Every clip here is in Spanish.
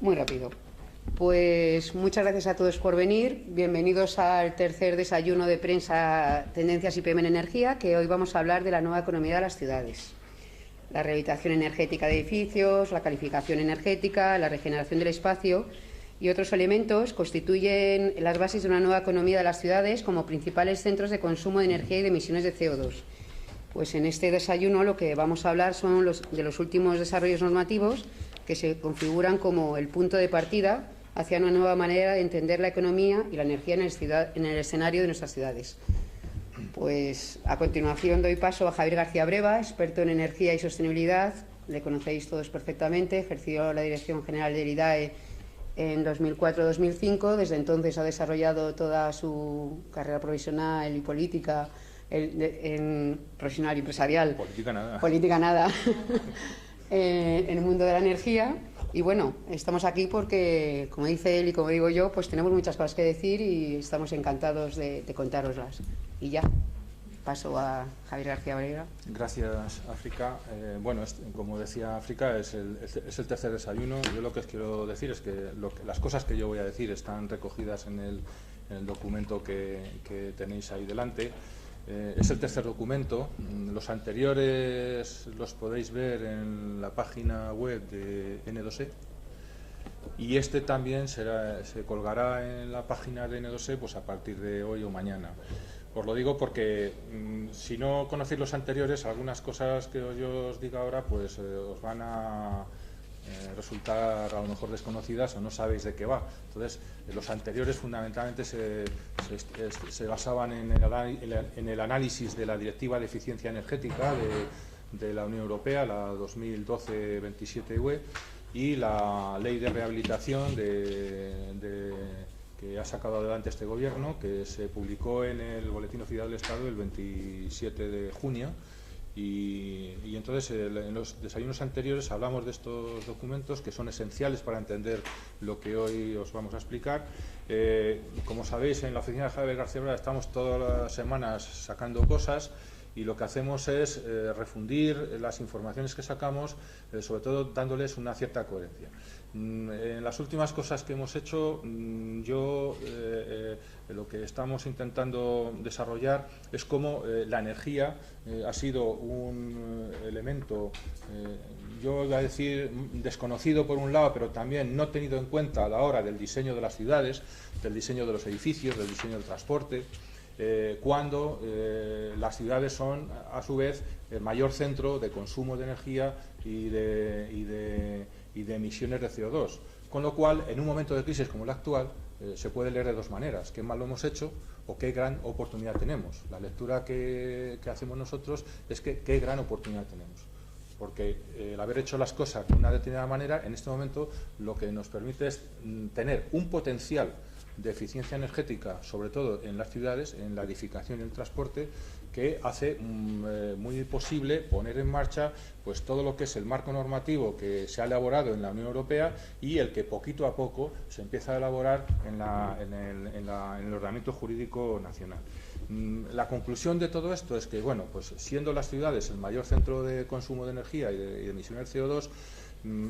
Muy rápido. Pues muchas gracias a todos por venir. Bienvenidos al tercer desayuno de prensa Tendencias IPM en Energía, que hoy vamos a hablar de la nueva economía de las ciudades. La rehabilitación energética de edificios, la calificación energética, la regeneración del espacio y otros elementos constituyen las bases de una nueva economía de las ciudades como principales centros de consumo de energía y de emisiones de CO2. Pues en este desayuno lo que vamos a hablar son de los últimos desarrollos normativos que se configuran como el punto de partida hacia una nueva manera de entender la economía y la energía en el escenario de nuestras ciudades. Pues a continuación doy paso a Javier García Breva, experto en energía y sostenibilidad. Le conocéis todos perfectamente, ejerció la Dirección General del IDAE en 2004-2005. Desde entonces ha desarrollado toda su carrera profesional y política, profesional y empresarial. Política nada. En el mundo de la energía. Y bueno, estamos aquí porque, como dice él y como digo yo, pues tenemos muchas cosas que decir y estamos encantados de contároslas. Y ya, paso a Javier García Breva. Gracias, África. Bueno, como decía África, es el tercer desayuno. Yo lo que os quiero decir es que las cosas que yo voy a decir están recogidas en el documento que tenéis ahí delante. Es el tercer documento. Los anteriores los podéis ver en la página web de N2E y este también se colgará en la página de N2E pues a partir de hoy o mañana. Os lo digo porque si no conocéis los anteriores, algunas cosas que yo os diga ahora pues os van a resultar a lo mejor desconocidas o no sabéis de qué va. Entonces, los anteriores fundamentalmente se basaban en el análisis de la Directiva de Eficiencia Energética de la Unión Europea, la 2012-27/UE, y la Ley de Rehabilitación que ha sacado adelante este Gobierno, que se publicó en el Boletín Oficial del Estado el 27 de junio. Y entonces en los desayunos anteriores hablamos de estos documentos que son esenciales para entender lo que hoy os vamos a explicar. Como sabéis, en la oficina de Javier García Breva estamos todas las semanas sacando cosas y lo que hacemos es refundir las informaciones que sacamos, sobre todo dándoles una cierta coherencia. En las últimas cosas que hemos hecho, lo que estamos intentando desarrollar es cómo la energía ha sido un elemento, yo iba a decir desconocido por un lado, pero también no tenido en cuenta a la hora del diseño de las ciudades, del diseño de los edificios, del diseño del transporte, cuando las ciudades son a su vez el mayor centro de consumo de energía y de emisiones de CO2, con lo cual en un momento de crisis como el actual se puede leer de dos maneras: qué mal lo hemos hecho o qué gran oportunidad tenemos. La lectura que hacemos nosotros es que qué gran oportunidad tenemos, porque el haber hecho las cosas de una determinada manera en este momento lo que nos permite es tener un potencial de eficiencia energética, sobre todo en las ciudades, en la edificación y el transporte, que hace muy posible poner en marcha pues todo lo que es el marco normativo que se ha elaborado en la Unión Europea y el que poquito a poco se empieza a elaborar en el ordenamiento jurídico nacional. La conclusión de todo esto es que, bueno, pues siendo las ciudades el mayor centro de consumo de energía y de emisiones de CO2,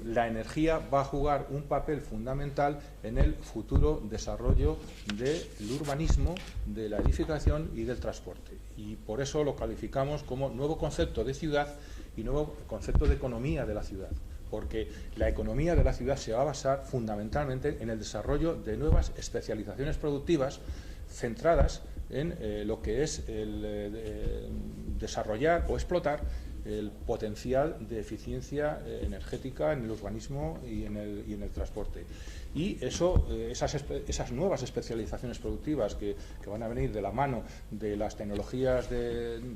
la energía va a jugar un papel fundamental en el futuro desarrollo del urbanismo, de la edificación y del transporte. Y por eso lo calificamos como nuevo concepto de ciudad y nuevo concepto de economía de la ciudad, porque la economía de la ciudad se va a basar fundamentalmente en el desarrollo de nuevas especializaciones productivas centradas en lo que es el desarrollar o explotar el potencial de eficiencia energética en el urbanismo y en el transporte. Y esas nuevas especializaciones productivas que van a venir de la mano de las tecnologías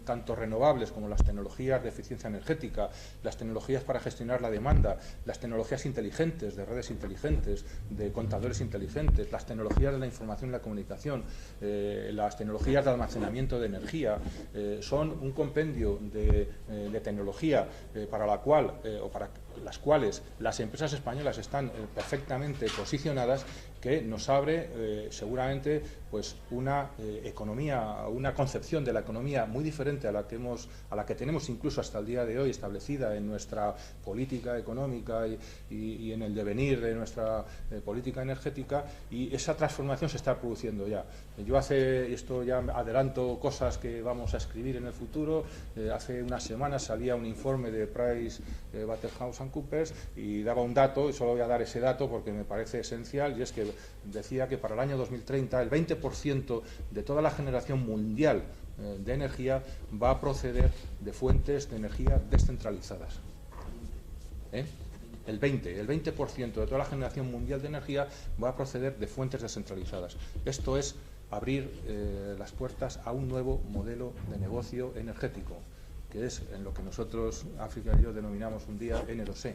tanto renovables como las tecnologías de eficiencia energética, las tecnologías para gestionar la demanda, las tecnologías inteligentes, de redes inteligentes, de contadores inteligentes, las tecnologías de la información y la comunicación, las tecnologías de almacenamiento de energía, son un compendio de tecnología para la cual, o para las cuales las empresas españolas están perfectamente posicionadas, que nos abre seguramente pues una economía, una concepción de la economía muy diferente a la que tenemos incluso hasta el día de hoy establecida en nuestra política económica y en el devenir de nuestra política energética, y esa transformación se está produciendo ya. Yo esto ya adelanto cosas que vamos a escribir en el futuro. Hace unas semanas salía un informe de PricewaterhouseCoopers y daba un dato, y solo voy a dar ese dato porque me parece esencial, y es que decía que para el año 2030 el 20% de toda la generación mundial de energía va a proceder de fuentes de energía descentralizadas. El 20% de toda la generación mundial de energía va a proceder de fuentes descentralizadas. Esto es abrir las puertas a un nuevo modelo de negocio energético, que es en lo que nosotros, África y yo, denominamos un día N2E.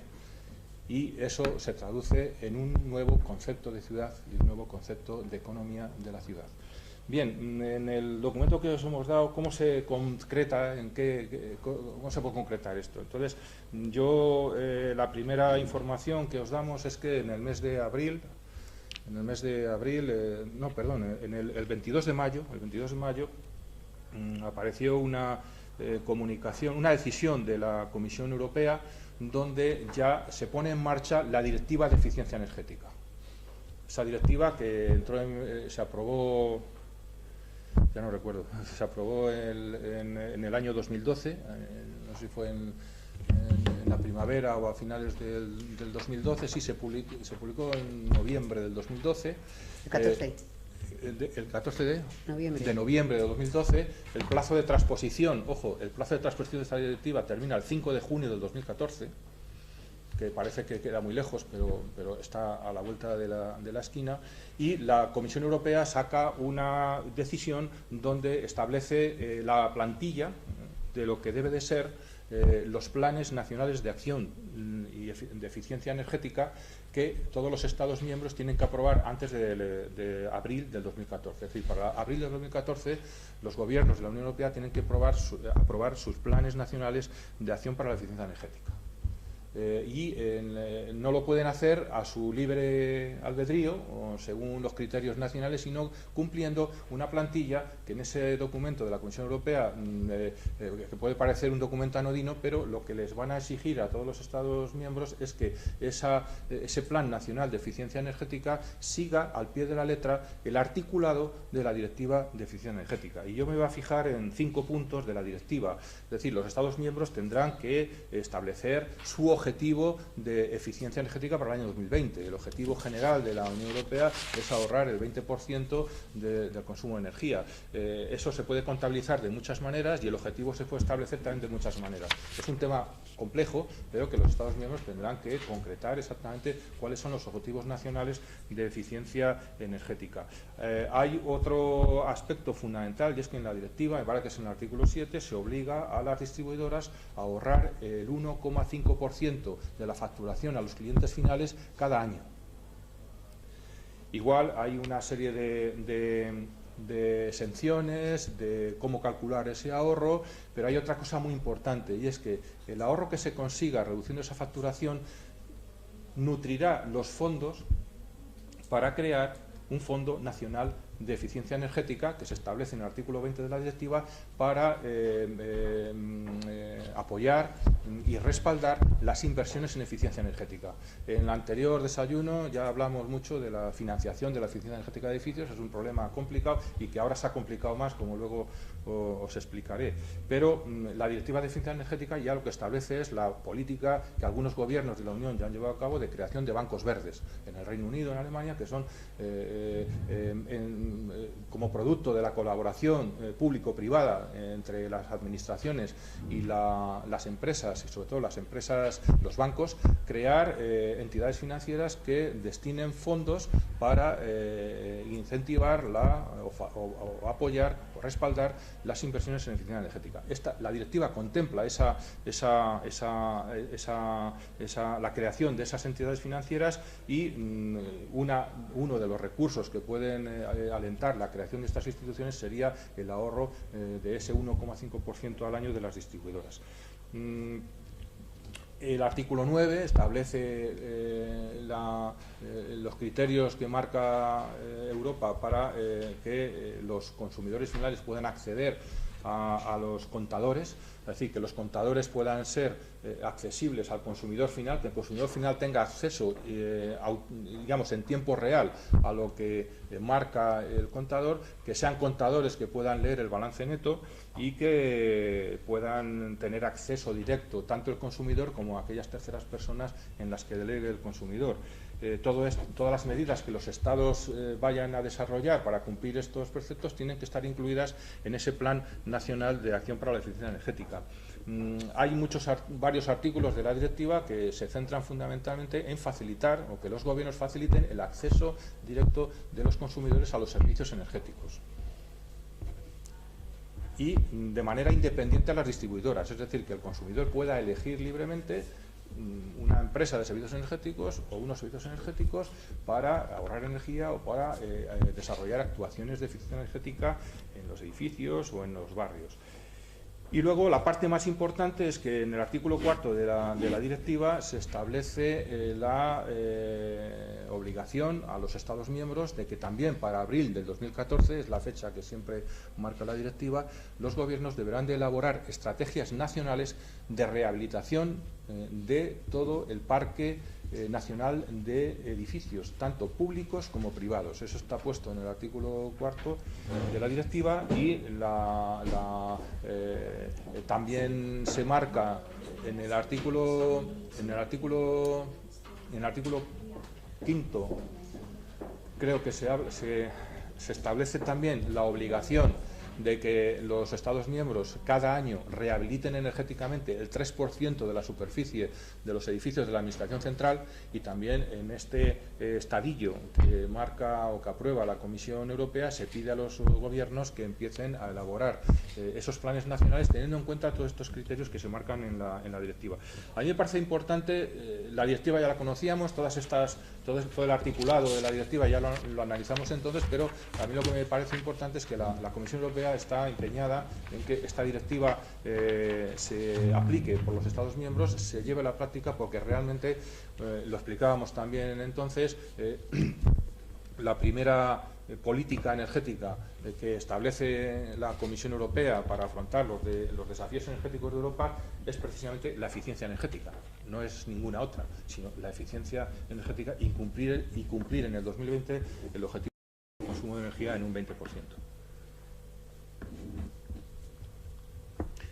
Y eso se traduce en un nuevo concepto de ciudad y un nuevo concepto de economía de la ciudad. Bien, en el documento que os hemos dado, ¿cómo se concreta, cómo se puede concretar esto? Entonces, la primera información que os damos es que en el 22 de mayo, apareció una comunicación, una decisión de la Comisión Europea, donde ya se pone en marcha la Directiva de Eficiencia Energética. Esa directiva que se aprobó, ya no recuerdo, se aprobó en el año 2012, no sé si fue en la primavera o a finales del 2012, sí, se publicó en noviembre del 2012. El 14. El 14 de noviembre. noviembre de 2012. El plazo de transposición, ojo, el plazo de transposición de esta directiva termina el 5 de junio del 2014, que parece que queda muy lejos, pero está a la vuelta de la esquina, y la Comisión Europea saca una decisión donde establece la plantilla de lo que debe de ser los planes nacionales de acción y de eficiencia energética que todos los Estados miembros tienen que aprobar antes de abril del 2014. Es decir, para abril del 2014 los gobiernos de la Unión Europea tienen que aprobar sus planes nacionales de acción para la eficiencia energética. No lo pueden hacer a su libre albedrío o según los criterios nacionales, sino cumpliendo una plantilla que en ese documento de la Comisión Europea, que puede parecer un documento anodino, pero lo que les van a exigir a todos los Estados miembros es que ese Plan Nacional de Eficiencia Energética siga al pie de la letra el articulado de la Directiva de Eficiencia Energética. Y yo me voy a fijar en 5 puntos de la directiva. Es decir, los Estados miembros tendrán que establecer su objetivo de eficiencia energética para el año 2020. El objetivo general de la Unión Europea es ahorrar el 20% del consumo de energía. Eso se puede contabilizar de muchas maneras y el objetivo se puede establecer también de muchas maneras. Es un tema complejo, pero que los Estados miembros tendrán que concretar exactamente cuáles son los objetivos nacionales de eficiencia energética. Hay otro aspecto fundamental, y es que en la directiva, me parece que es en el artículo 7, se obliga a las distribuidoras a ahorrar el 1,5% de la facturación a los clientes finales cada año. Igual hay una serie de exenciones, de cómo calcular ese ahorro, pero hay otra cosa muy importante, y es que el ahorro que se consiga reduciendo esa facturación nutrirá los fondos para crear un Fondo Nacional de Eficiencia Energética que se establece en el artículo 20 de la directiva para apoyar y respaldar las inversiones en eficiencia energética. En el anterior desayuno ya hablamos mucho de la financiación de la eficiencia energética de edificios. Es un problema complicado y que ahora se ha complicado más, como luego os explicaré. Pero la Directiva de Eficiencia Energética ya lo que establece es la política que algunos gobiernos de la Unión ya han llevado a cabo de creación de bancos verdes en el Reino Unido, en Alemania, que son como producto de la colaboración público-privada entre las administraciones y las empresas, y sobre todo los bancos, crear entidades financieras que destinen fondos para incentivar o apoyar o respaldar las inversiones en eficiencia energética. La directiva contempla la creación de esas entidades financieras y uno de los recursos que pueden alentar la creación de estas instituciones sería el ahorro de ese 1,5% al año de las distribuidoras. El artículo 9 establece los criterios que marca Europa para que los consumidores finales puedan acceder a los contadores, es decir, que los contadores puedan ser accesibles al consumidor final, que el consumidor final tenga acceso, digamos, en tiempo real a lo que marca el contador, que sean contadores que puedan leer el balance neto y que puedan tener acceso directo tanto el consumidor como aquellas terceras personas en las que delegue el consumidor. Todas las medidas que los Estados vayan a desarrollar para cumplir estos preceptos tienen que estar incluidas en ese Plan Nacional de Acción para la Eficiencia Energética. Hay varios artículos de la directiva que se centran fundamentalmente en facilitar, o que los gobiernos faciliten, el acceso directo de los consumidores a los servicios energéticos y de manera independiente a las distribuidoras, es decir, que el consumidor pueda elegir libremente una empresa de servicios energéticos o unos servicios energéticos para ahorrar energía o para desarrollar actuaciones de eficiencia energética en los edificios o en los barrios. Y luego la parte más importante es que en el artículo 4 de la directiva se establece la obligación a los Estados miembros de que también para abril del 2014, es la fecha que siempre marca la directiva, los gobiernos deberán de elaborar estrategias nacionales de rehabilitación de todo el parque nacional de edificios, tanto públicos como privados. Eso está puesto en el artículo 4 de la directiva y también se marca en el artículo quinto, creo que se establece también la obligación de que los Estados miembros cada año rehabiliten energéticamente el 3% de la superficie de los edificios de la Administración Central, y también en este estadillo que marca o que aprueba la Comisión Europea se pide a los gobiernos que empiecen a elaborar esos planes nacionales teniendo en cuenta todos estos criterios que se marcan en la directiva. A mí me parece importante, la directiva ya la conocíamos, todo el articulado de la directiva ya lo analizamos entonces, pero a mí lo que me parece importante es que la Comisión Europea está empeñada en que esta directiva se aplique por los Estados miembros, se lleve a la práctica, porque realmente, lo explicábamos también entonces, la primera política energética que establece la Comisión Europea para afrontar los desafíos energéticos de Europa es precisamente la eficiencia energética, no es ninguna otra, sino la eficiencia energética y cumplir en el 2020 el objetivo de consumo de energía en un 20%.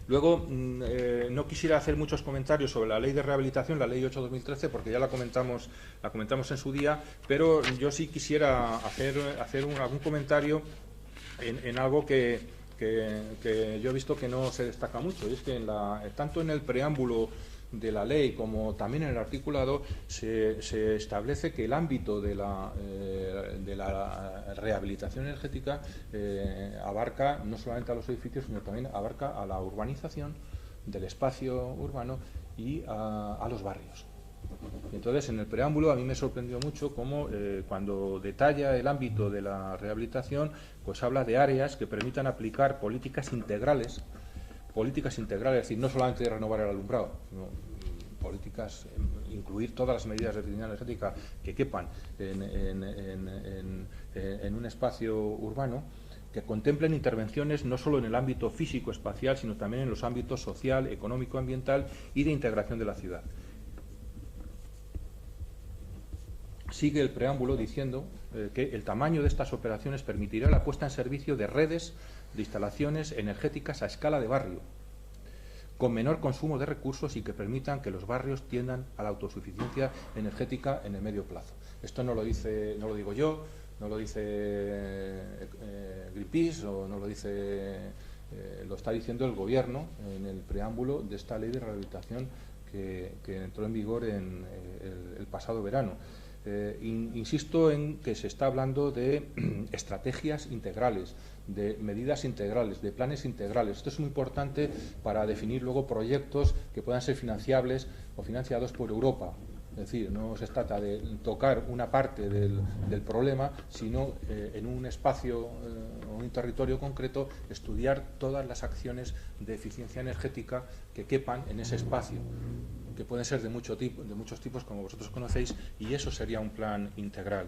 Luego, no quisiera hacer muchos comentarios sobre la Ley de Rehabilitación, la Ley 8/2013, porque ya la comentamos en su día, pero yo sí quisiera hacer algún comentario en algo que yo he visto que no se destaca mucho, y es que tanto en el preámbulo de la ley como también en el articulado se establece que el ámbito de la rehabilitación energética abarca no solamente a los edificios, sino también abarca a la urbanización del espacio urbano y a los barrios. Entonces, en el preámbulo a mí me sorprendió mucho cómo cuando detalla el ámbito de la rehabilitación, pues habla de áreas que permitan aplicar políticas integrales, es decir, no solamente renovar el alumbrado, sino políticas, incluir todas las medidas de eficiencia energética que quepan en un espacio urbano, que contemplen intervenciones no solo en el ámbito físico-espacial, sino también en los ámbitos social, económico, ambiental y de integración de la ciudad. Sigue el preámbulo diciendo que el tamaño de estas operaciones permitirá la puesta en servicio de redes de instalaciones energéticas a escala de barrio, con menor consumo de recursos y que permitan que los barrios tiendan a la autosuficiencia energética en el medio plazo. Esto no lo digo yo, no lo dice Greenpeace o no lo dice, lo está diciendo el Gobierno en el preámbulo de esta ley de rehabilitación que entró en vigor el pasado verano. Insisto en que se está hablando de estrategias integrales, de medidas integrales, de planes integrales. Esto es muy importante para definir luego proyectos que puedan ser financiables o financiados por Europa. Es decir, no se trata de tocar una parte del problema, sino en un espacio o un territorio concreto estudiar todas las acciones de eficiencia energética que quepan en ese espacio. que pueden ser de muchos tipos, como vosotros conocéis, y eso sería un plan integral.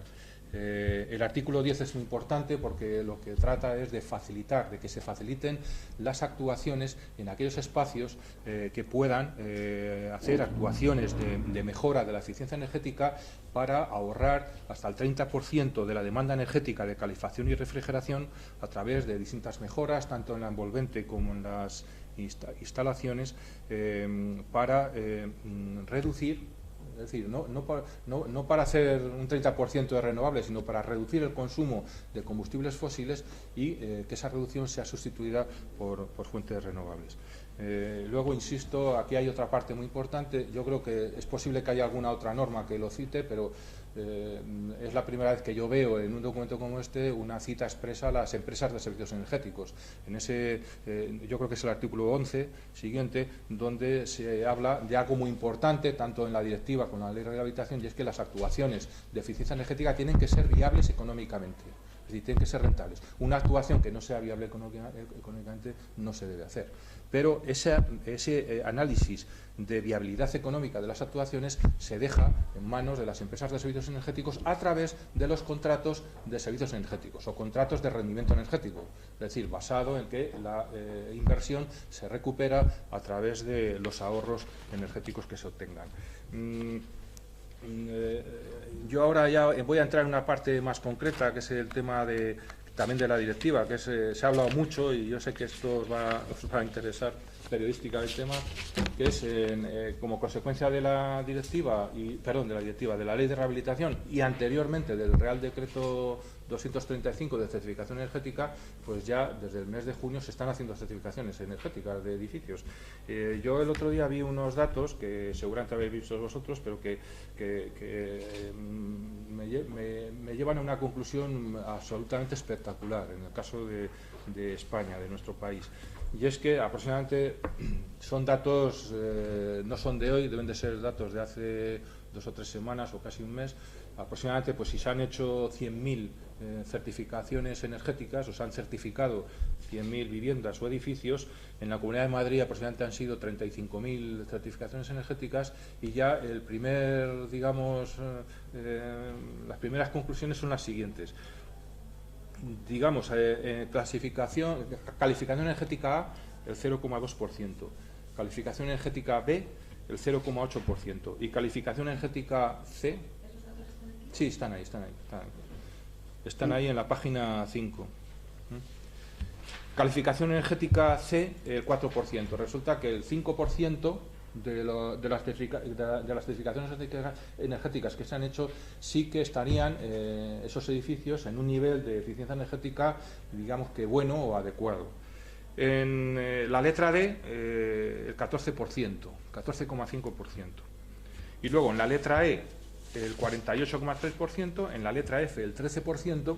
El artículo 10 es muy importante porque lo que trata es de facilitar, de que se faciliten las actuaciones en aquellos espacios que puedan hacer actuaciones de mejora de la eficiencia energética para ahorrar hasta el 30% de la demanda energética de calefacción y refrigeración a través de distintas mejoras, tanto en la envolvente como en las instalaciones, para reducir. Es decir, no para hacer un 30% de renovables, sino para reducir el consumo de combustibles fósiles y que esa reducción sea sustituida por fuentes renovables. Luego, insisto, aquí hay otra parte muy importante. Yo creo que es posible que haya alguna otra norma que lo cite, pero es la primera vez que yo veo en un documento como este una cita expresa a las empresas de servicios energéticos. En ese, yo creo que es el artículo 11 siguiente, donde se habla de algo muy importante, tanto en la directiva como en la ley de rehabilitación, y es que las actuaciones de eficiencia energética tienen que ser viables económicamente. Es decir, tienen que ser rentables. Una actuación que no sea viable económicamente no se debe hacer. Pero ese análisis de viabilidad económica de las actuaciones se deja en manos de las empresas de servicios energéticos a través de los contratos de servicios energéticos o contratos de rendimiento energético, es decir, basado en que la inversión se recupera a través de los ahorros energéticos que se obtengan. Yo ahora ya voy a entrar en una parte más concreta, que es el tema también de la directiva, que se ha hablado mucho y yo sé que esto os va a interesar periodísticamente más, que es como consecuencia de la directiva, de la ley de rehabilitación y anteriormente del Real Decreto 235 de certificación energética, pues ya desde el mes de junio se están haciendo certificaciones energéticas de edificios. Yo el otro día vi unos datos que seguramente habéis visto vosotros, pero que me llevan a una conclusión absolutamente espectacular en el caso de España, de nuestro país. Y es que aproximadamente son datos, no son de hoy, deben de ser datos de hace 2 o 3 semanas o casi un mes. Aproximadamente, pues si se han hecho 100.000 certificaciones energéticas, o se han certificado 100.000 viviendas o edificios, en la Comunidad de Madrid aproximadamente han sido 35.000 certificaciones energéticas, y ya el primer, digamos, las primeras conclusiones son las siguientes. Digamos, calificación energética A, el 0,2%, calificación energética B, el 0,8%, y calificación energética C, sí, están ahí en la página 5. Calificación energética C, el 4%. Resulta que el 5% de las certificaciones energéticas que se han hecho sí que estarían esos edificios en un nivel de eficiencia energética, digamos que bueno o adecuado. En la letra D, el 14%, 14,5%. Y luego en la letra E, el 48,3%, en la letra F, el 13%,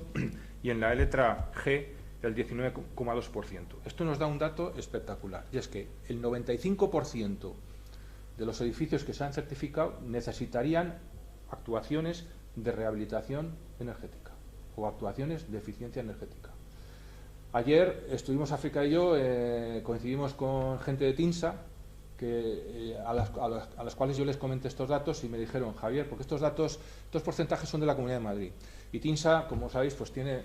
y en la letra G, el 19,2%. Esto nos da un dato espectacular, y es que el 95% de los edificios que se han certificado necesitarían actuaciones de rehabilitación energética o actuaciones de eficiencia energética. Ayer estuvimos, África y yo, coincidimos con gente de TINSA, a las cuales yo les comenté estos datos y me dijeron: Javier, porque estos porcentajes son de la Comunidad de Madrid, y TINSA, como sabéis, pues tiene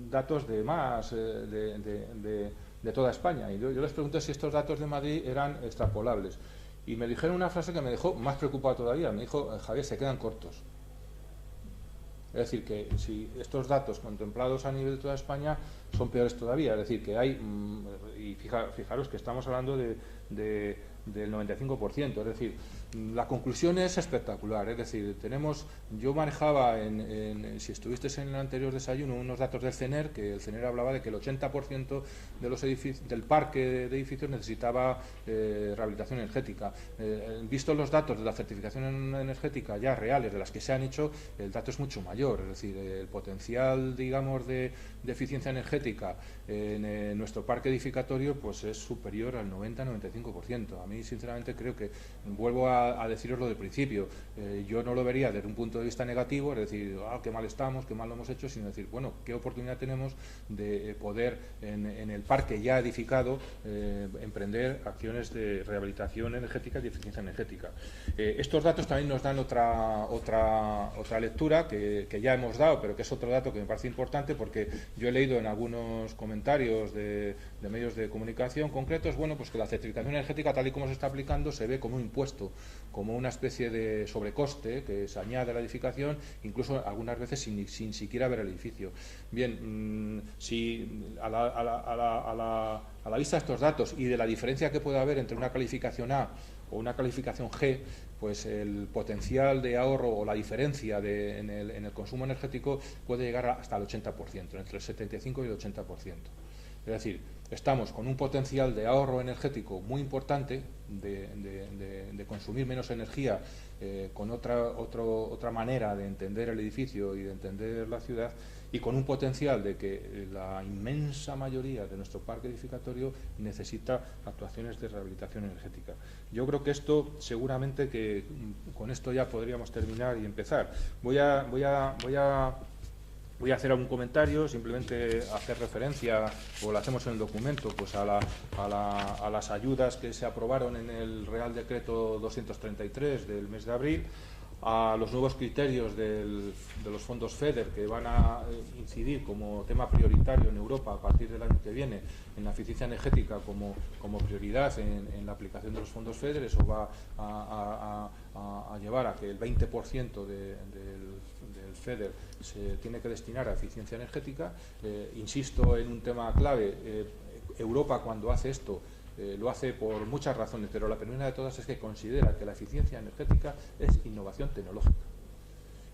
datos de toda España, y yo les pregunté si estos datos de Madrid eran extrapolables, y me dijeron una frase que me dejó más preocupado todavía. Me dijo: Javier, se quedan cortos. Es decir, que si estos datos contemplados a nivel de toda España son peores todavía. Es decir, que hay, y fijaros que estamos hablando del 95%, es decir, la conclusión es espectacular. Es decir, yo manejaba, si estuvisteis en el anterior desayuno, unos datos del CENER, que el CENER hablaba de que el 80% de los edificios, del parque de edificios necesitaba rehabilitación energética. Visto los datos de la certificación energética ya reales, de las que se han hecho, el dato es mucho mayor. Es decir, el potencial, digamos, de eficiencia energética en nuestro parque edificatorio pues es superior al 90-95%. A mí mí, sinceramente, creo que, vuelvo a deciros lo del principio, yo no lo vería desde un punto de vista negativo, es decir, qué mal estamos, qué mal lo hemos hecho, sino decir, bueno, qué oportunidad tenemos de poder, en el parque ya edificado, emprender acciones de rehabilitación energética y de eficiencia energética. Estos datos también nos dan otra lectura que ya hemos dado, pero que es otro dato que me parece importante, porque yo he leído en algunos comentarios de medios de comunicación concretos, bueno, pues que la certificación energética, tal y como se está aplicando, se ve como un impuesto, como una especie de sobrecoste que se añade a la edificación, incluso algunas veces sin siquiera ver el edificio. Bien, si a la vista de estos datos y de la diferencia que puede haber entre una calificación A o una calificación G, pues el potencial de ahorro o la diferencia en el consumo energético puede llegar hasta el 80%, entre el 75 y el 80%. Es decir, estamos con un potencial de ahorro energético muy importante, de consumir menos energía, con otra manera de entender el edificio y de entender la ciudad, y con un potencial de que la inmensa mayoría de nuestro parque edificatorio necesita actuaciones de rehabilitación energética. Yo creo que esto, seguramente que con esto ya podríamos terminar y empezar. Voy a hacer algún comentario, simplemente hacer referencia, o lo hacemos en el documento, pues a las ayudas que se aprobaron en el Real Decreto 233 del mes de abril, a los nuevos criterios de los fondos FEDER, que van a incidir como tema prioritario en Europa a partir del año que viene en la eficiencia energética como prioridad en la aplicación de los fondos FEDER. Eso va a llevar a que el 20% del FEDER se tiene que destinar a eficiencia energética. Insisto en un tema clave, Europa, cuando hace esto, lo hace por muchas razones, pero la primera de todas es que considera que la eficiencia energética es innovación tecnológica.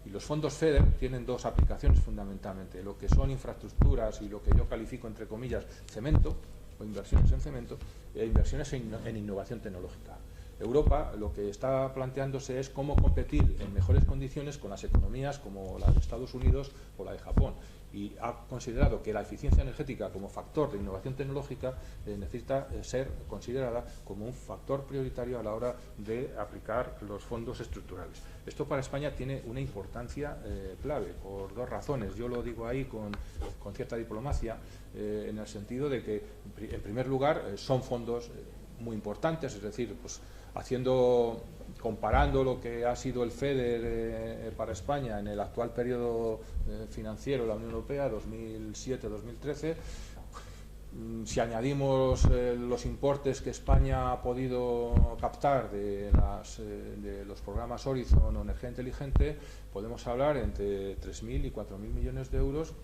Y los fondos FEDER tienen dos aplicaciones fundamentalmente: lo que son infraestructuras y lo que yo califico, entre comillas, cemento, o inversiones en cemento, e inversiones en innovación tecnológica. Europa lo que está planteándose es cómo competir en mejores condiciones con las economías como la de Estados Unidos o la de Japón, y ha considerado que la eficiencia energética como factor de innovación tecnológica necesita ser considerada como un factor prioritario a la hora de aplicar los fondos estructurales. Esto para España tiene una importancia clave por dos razones. Yo lo digo ahí con cierta diplomacia, en el sentido de que, en primer lugar, son fondos muy importantes, es decir, pues comparando lo que ha sido el FEDER para España en el actual periodo financiero de la Unión Europea, 2007-2013, si añadimos los importes que España ha podido captar de los programas Horizon o Energía Inteligente, podemos hablar entre 3.000 y 4.000 millones de euros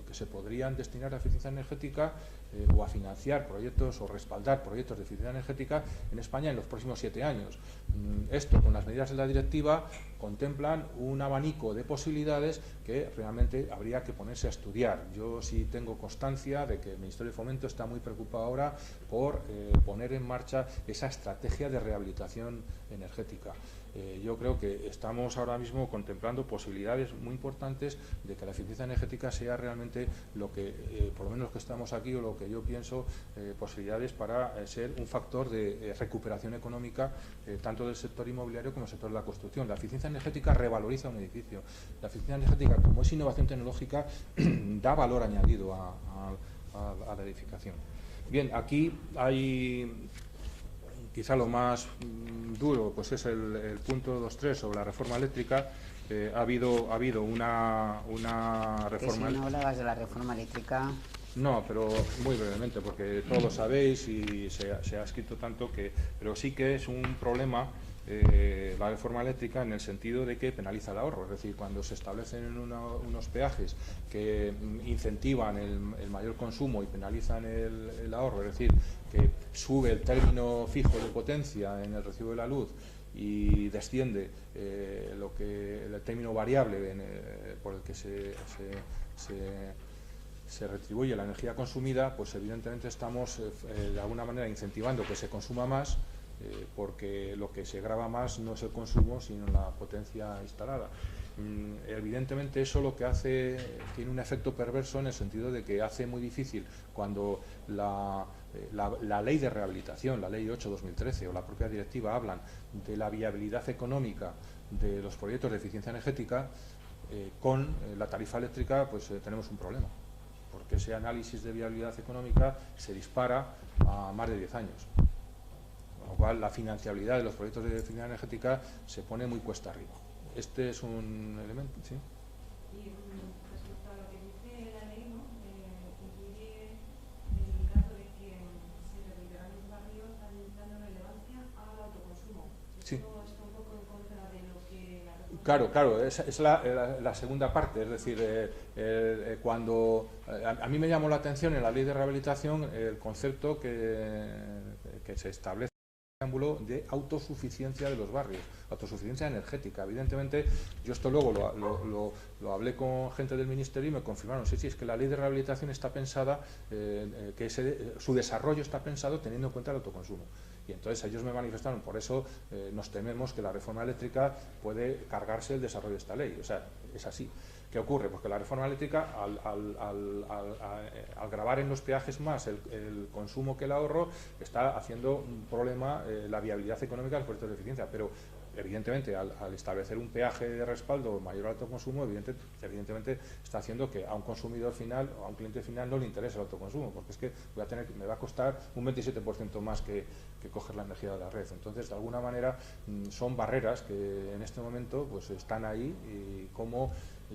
que se podrían destinar a eficiencia energética o a financiar proyectos o respaldar proyectos de eficiencia energética en España en los próximos 7 años. Esto, con las medidas de la directiva, contemplan un abanico de posibilidades que realmente habría que ponerse a estudiar. Yo sí tengo constancia de que el Ministerio de Fomento está muy preocupado ahora por poner en marcha esa estrategia de rehabilitación energética. Yo creo que estamos ahora mismo contemplando posibilidades muy importantes de que la eficiencia energética sea realmente lo que, por lo menos los que estamos aquí, o lo que yo pienso, posibilidades para ser un factor de recuperación económica, tanto del sector inmobiliario como del sector de la construcción. La eficiencia energética revaloriza un edificio. La eficiencia energética, como es innovación tecnológica, da valor añadido a la edificación. Bien, aquí hay... Quizá lo más duro pues es el punto 2.3 sobre la reforma eléctrica. Ha habido una reforma... Que si no hablabas de la reforma eléctrica... No, pero muy brevemente, porque todos lo sabéis y se ha escrito tanto que... Pero sí que es un problema la reforma eléctrica, en el sentido de que penaliza el ahorro. Es decir, cuando se establecen unos peajes que incentivan el mayor consumo y penalizan el ahorro, es decir, que sube el término fijo de potencia en el recibo de la luz y desciende el término variable por el que se retribuye la energía consumida, pues evidentemente estamos de alguna manera incentivando que se consuma más, porque lo que se grava más no es el consumo, sino la potencia instalada. Evidentemente eso lo que hace tiene un efecto perverso en el sentido de que hace muy difícil cuando la ley de rehabilitación, la ley 8/2013 o la propia directiva hablan de la viabilidad económica de los proyectos de eficiencia energética, con la tarifa eléctrica pues tenemos un problema, porque ese análisis de viabilidad económica se dispara a más de 10 años. Con lo cual la financiabilidad de los proyectos de eficiencia energética se pone muy cuesta arriba. Este es un elemento, ¿sí? Y respecto a lo que dice la ley, ¿no? Incluye el caso de que se rehabilitarán los barrios dando relevancia al autoconsumo. Sí. Esto está un poco en contra de lo que la reforma... Claro, es la segunda parte, es decir, cuando a mí me llamó la atención en la ley de rehabilitación el concepto que se establece de autosuficiencia de los barrios, autosuficiencia energética. Evidentemente, yo esto luego lo hablé con gente del Ministerio y me confirmaron, sí, es que la ley de rehabilitación está pensada, su desarrollo está pensado teniendo en cuenta el autoconsumo. Y entonces ellos me manifestaron, por eso nos tememos que la reforma eléctrica puede cargarse el desarrollo de esta ley. O sea, es así. ¿Qué ocurre? Pues que la reforma eléctrica, al gravar en los peajes más el consumo que el ahorro, está haciendo un problema la viabilidad económica de los proyectos de eficiencia. Pero, evidentemente, al establecer un peaje de respaldo mayor al autoconsumo, evidentemente está haciendo que a un consumidor final o a un cliente final no le interese el autoconsumo, porque es que me va a costar un 27% más que coger la energía de la red. Entonces, de alguna manera, son barreras que en este momento pues están ahí, y cómo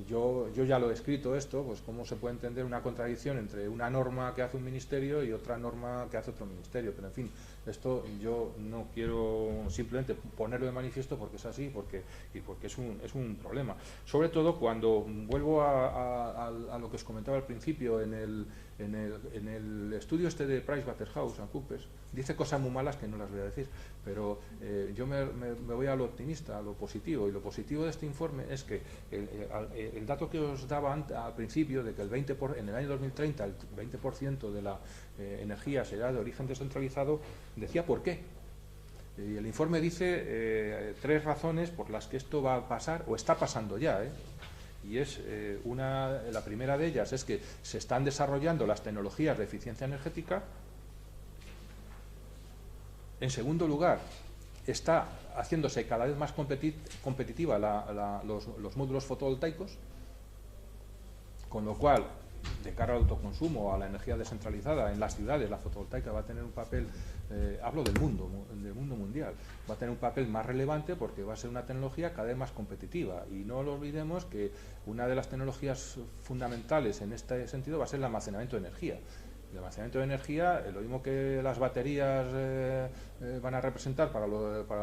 yo ya lo he escrito esto, pues cómo se puede entender una contradicción entre una norma que hace un ministerio y otra norma que hace otro ministerio. Pero en fin, esto yo no quiero simplemente ponerlo de manifiesto porque es así, porque es un problema. Sobre todo cuando vuelvo a lo que os comentaba al principio, en el estudio este de PricewaterhouseCoopers, dice cosas muy malas que no las voy a decir, pero yo me voy a lo optimista, a lo positivo, y lo positivo de este informe es que el dato que os daba al principio de que en el año 2030 el 20% de la energía será de origen descentralizado, decía por qué. Y el informe dice 3 razones por las que esto va a pasar, o está pasando ya, y es la primera de ellas es que se están desarrollando las tecnologías de eficiencia energética. En segundo lugar, está haciéndose cada vez más competitiva los módulos fotovoltaicos, con lo cual, de cara al autoconsumo, a la energía descentralizada, en las ciudades la fotovoltaica va a tener un papel, hablo del mundo mundial, va a tener un papel más relevante porque va a ser una tecnología cada vez más competitiva. Y no lo olvidemos que una de las tecnologías fundamentales en este sentido va a ser el almacenamiento de energía. El almacenamiento de energía, lo mismo que las baterías van a representar para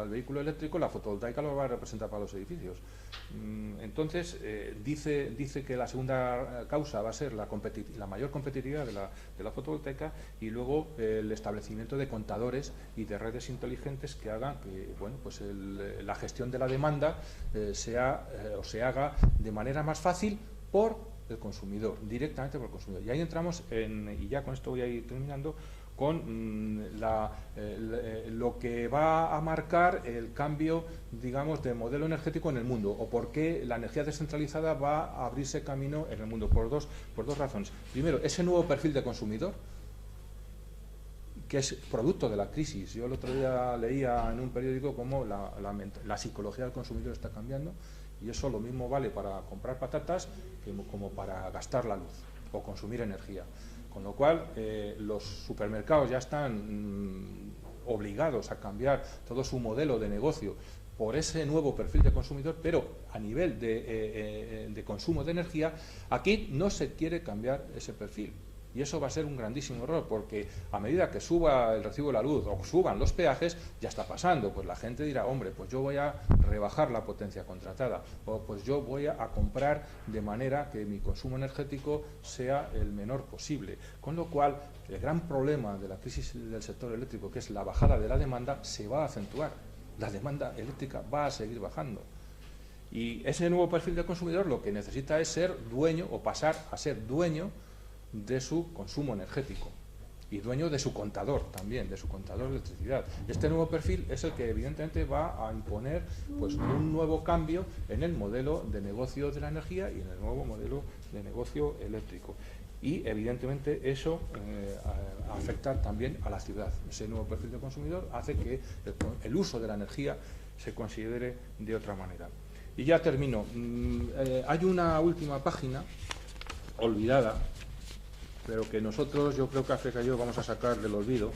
el vehículo eléctrico, la fotovoltaica lo va a representar para los edificios. Entonces, dice que la segunda causa va a ser la mayor competitividad de la fotovoltaica, y luego el establecimiento de contadores y de redes inteligentes que hagan que pues la gestión de la demanda se haga de manera más fácil por el consumidor, directamente por el consumidor. Y ahí entramos y ya con esto voy a ir terminando, con lo que va a marcar el cambio, digamos, de modelo energético en el mundo, o por qué la energía descentralizada va a abrirse camino en el mundo, por dos razones. Primero, ese nuevo perfil de consumidor, que es producto de la crisis. Yo el otro día leía en un periódico cómo la psicología del consumidor está cambiando, y eso lo mismo vale para comprar patatas como para gastar la luz o consumir energía. Con lo cual, los supermercados ya están obligados a cambiar todo su modelo de negocio por ese nuevo perfil de consumidor, pero a nivel de consumo de energía, aquí no se quiere cambiar ese perfil. Y eso va a ser un grandísimo error, porque a medida que suba el recibo de la luz o suban los peajes, ya está pasando. Pues la gente dirá, hombre, pues yo voy a rebajar la potencia contratada, o pues yo voy a comprar de manera que mi consumo energético sea el menor posible. Con lo cual, el gran problema de la crisis del sector eléctrico, que es la bajada de la demanda, se va a acentuar. La demanda eléctrica va a seguir bajando. Y ese nuevo perfil de consumidor lo que necesita es ser dueño, o pasar a ser dueño de su consumo energético. y dueño de su contador también, de su contador de electricidad. Este nuevo perfil es el que evidentemente va a imponer pues un nuevo cambio en el modelo de negocio de la energía y en el nuevo modelo de negocio eléctrico. Y evidentemente eso afecta también a la ciudad. Ese nuevo perfil de consumidor hace que el uso de la energía se considere de otra manera. Y ya termino. Hay una última página olvidada, pero que nosotros, yo creo que África y yo vamos a sacar del olvido,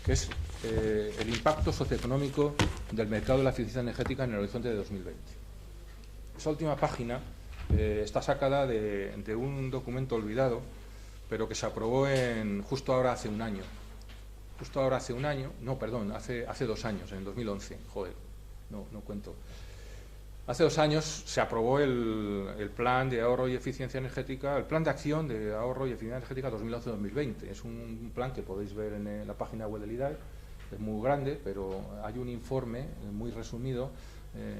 que es el impacto socioeconómico del mercado de la eficiencia energética en el horizonte de 2020. Esa última página está sacada de un documento olvidado, pero que se aprobó justo ahora hace un año. Justo ahora hace un año, no, perdón, hace 2 años, en el 2011, joder, no cuento. Hace 2 años se aprobó el plan de ahorro y eficiencia energética, el plan de acción de ahorro y eficiencia energética 2011-2020. Es un plan que podéis ver en la página web del IDAE, es muy grande, pero hay un informe muy resumido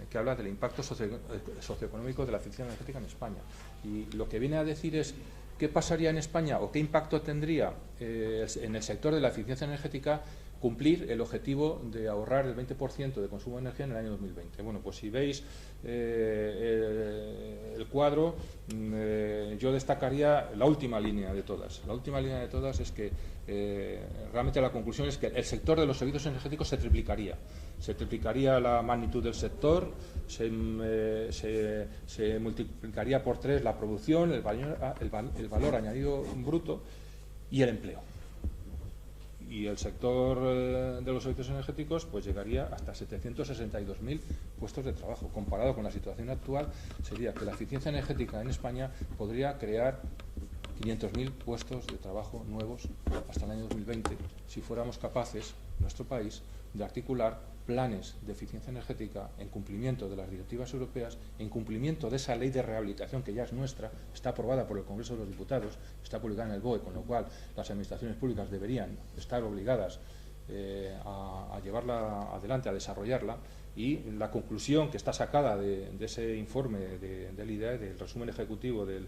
que habla del impacto socioeconómico de la eficiencia energética en España. Y lo que viene a decir es qué pasaría en España o qué impacto tendría en el sector de la eficiencia energética cumplir el objetivo de ahorrar el 20% de consumo de energía en el año 2020. Bueno, pues si veis el cuadro, yo destacaría la última línea de todas. La última línea de todas es que realmente la conclusión es que el sector de los servicios energéticos se triplicaría. Se triplicaría la magnitud del sector, se multiplicaría por 3 la producción, el valor añadido bruto y el empleo. Y el sector de los servicios energéticos pues llegaría hasta 762.000 puestos de trabajo. Comparado con la situación actual, sería que la eficiencia energética en España podría crear 500.000 puestos de trabajo nuevos hasta el año 2020, si fuéramos capaces, nuestro país, de articular planes de eficiencia energética en cumplimiento de las directivas europeas, en cumplimiento de esa ley de rehabilitación que ya es nuestra, está aprobada por el Congreso de los Diputados, está publicada en el BOE, con lo cual las administraciones públicas deberían estar obligadas a llevarla adelante, a desarrollarla, y la conclusión que está sacada de ese informe del IDAE, del resumen ejecutivo del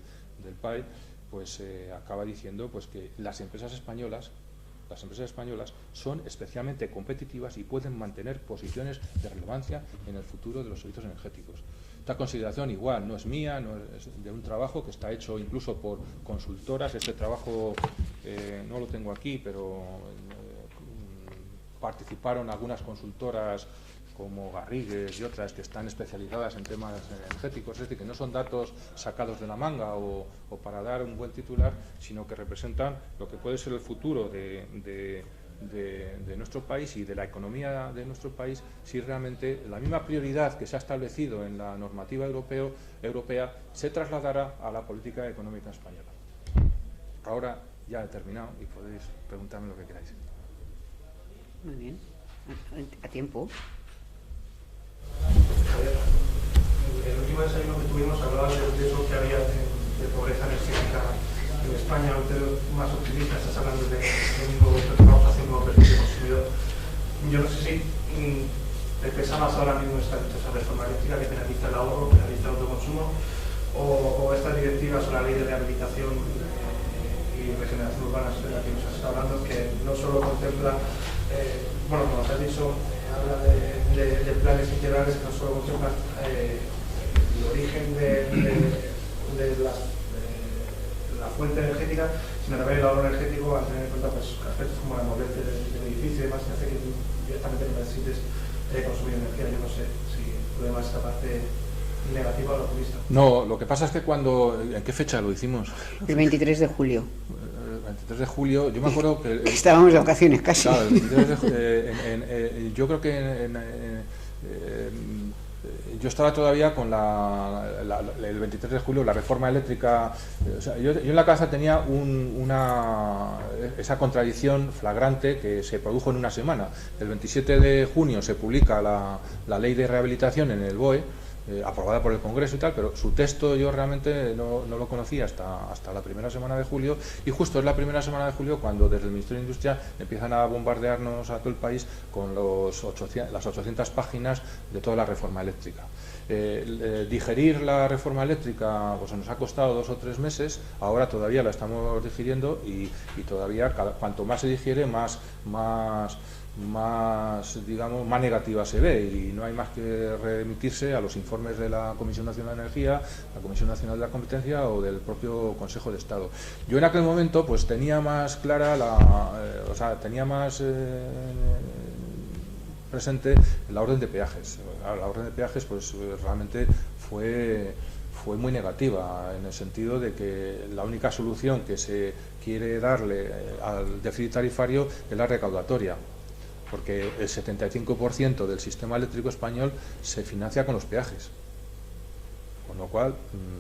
PAE, pues acaba diciendo pues que las empresas españolas son especialmente competitivas y pueden mantener posiciones de relevancia en el futuro de los servicios energéticos. Esta consideración igual no es mía, no es de un trabajo que está hecho incluso por consultoras. Este trabajo no lo tengo aquí, pero participaron algunas consultoras como Garrigues y otras que están especializadas en temas energéticos, es decir, que no son datos sacados de la manga o para dar un buen titular, sino que representan lo que puede ser el futuro de nuestro país y de la economía de nuestro país, si realmente la misma prioridad que se ha establecido en la normativa europea se trasladara a la política económica española. Ahora ya he terminado y podéis preguntarme lo que queráis. Muy bien, a tiempo. El último desayuno que tuvimos hablaba del riesgo que había de pobreza energética en España. Ustedes más optimistas, estás hablando de un nuevo perfil de consumidor. Yo no sé si te pesa más ahora mismo esta reforma eléctrica que penaliza el ahorro, penaliza el autoconsumo, o estas directivas o la ley de rehabilitación y regeneración urbana de la que nos has estado hablando, que no solo contempla, bueno, como os has dicho, habla de planes integrales que no solo contemplan el origen de la fuente energética, sino también el ahorro energético, a tener en cuenta pues, aspectos como la movilidad del edificio y demás, que hace que directamente no necesites consumir energía. Yo no sé si podemos esta parte negativa o optimista. No, lo que pasa es que ¿en qué fecha lo hicimos? El 23 de julio. El 23 de julio, yo me acuerdo que... Estábamos de vacaciones casi. Claro, el 23 de, yo creo que yo estaba todavía con el 23 de julio, la reforma eléctrica. O sea, yo en la cabeza tenía esa contradicción flagrante que se produjo en una semana. El 27 de junio se publica la ley de rehabilitación en el BOE, aprobada por el Congreso y tal, pero su texto yo realmente no lo conocía hasta la primera semana de julio, y justo es la primera semana de julio cuando desde el Ministerio de Industria empiezan a bombardearnos a todo el país con las 800 páginas de toda la reforma eléctrica. Digerir la reforma eléctrica pues nos ha costado 2 o 3 meses, ahora todavía la estamos digiriendo y todavía cuanto más se digiere más digamos, más negativa se ve, y no hay más que remitirse a los informes de la Comisión Nacional de Energía, la Comisión Nacional de la Competencia o del propio Consejo de Estado. Yo en aquel momento pues tenía más clara tenía más presente la orden de peajes. La orden de peajes pues realmente fue muy negativa, en el sentido de que la única solución que se quiere darle al déficit tarifario es la recaudatoria, porque el 75% del sistema eléctrico español se financia con los peajes. Con lo cual,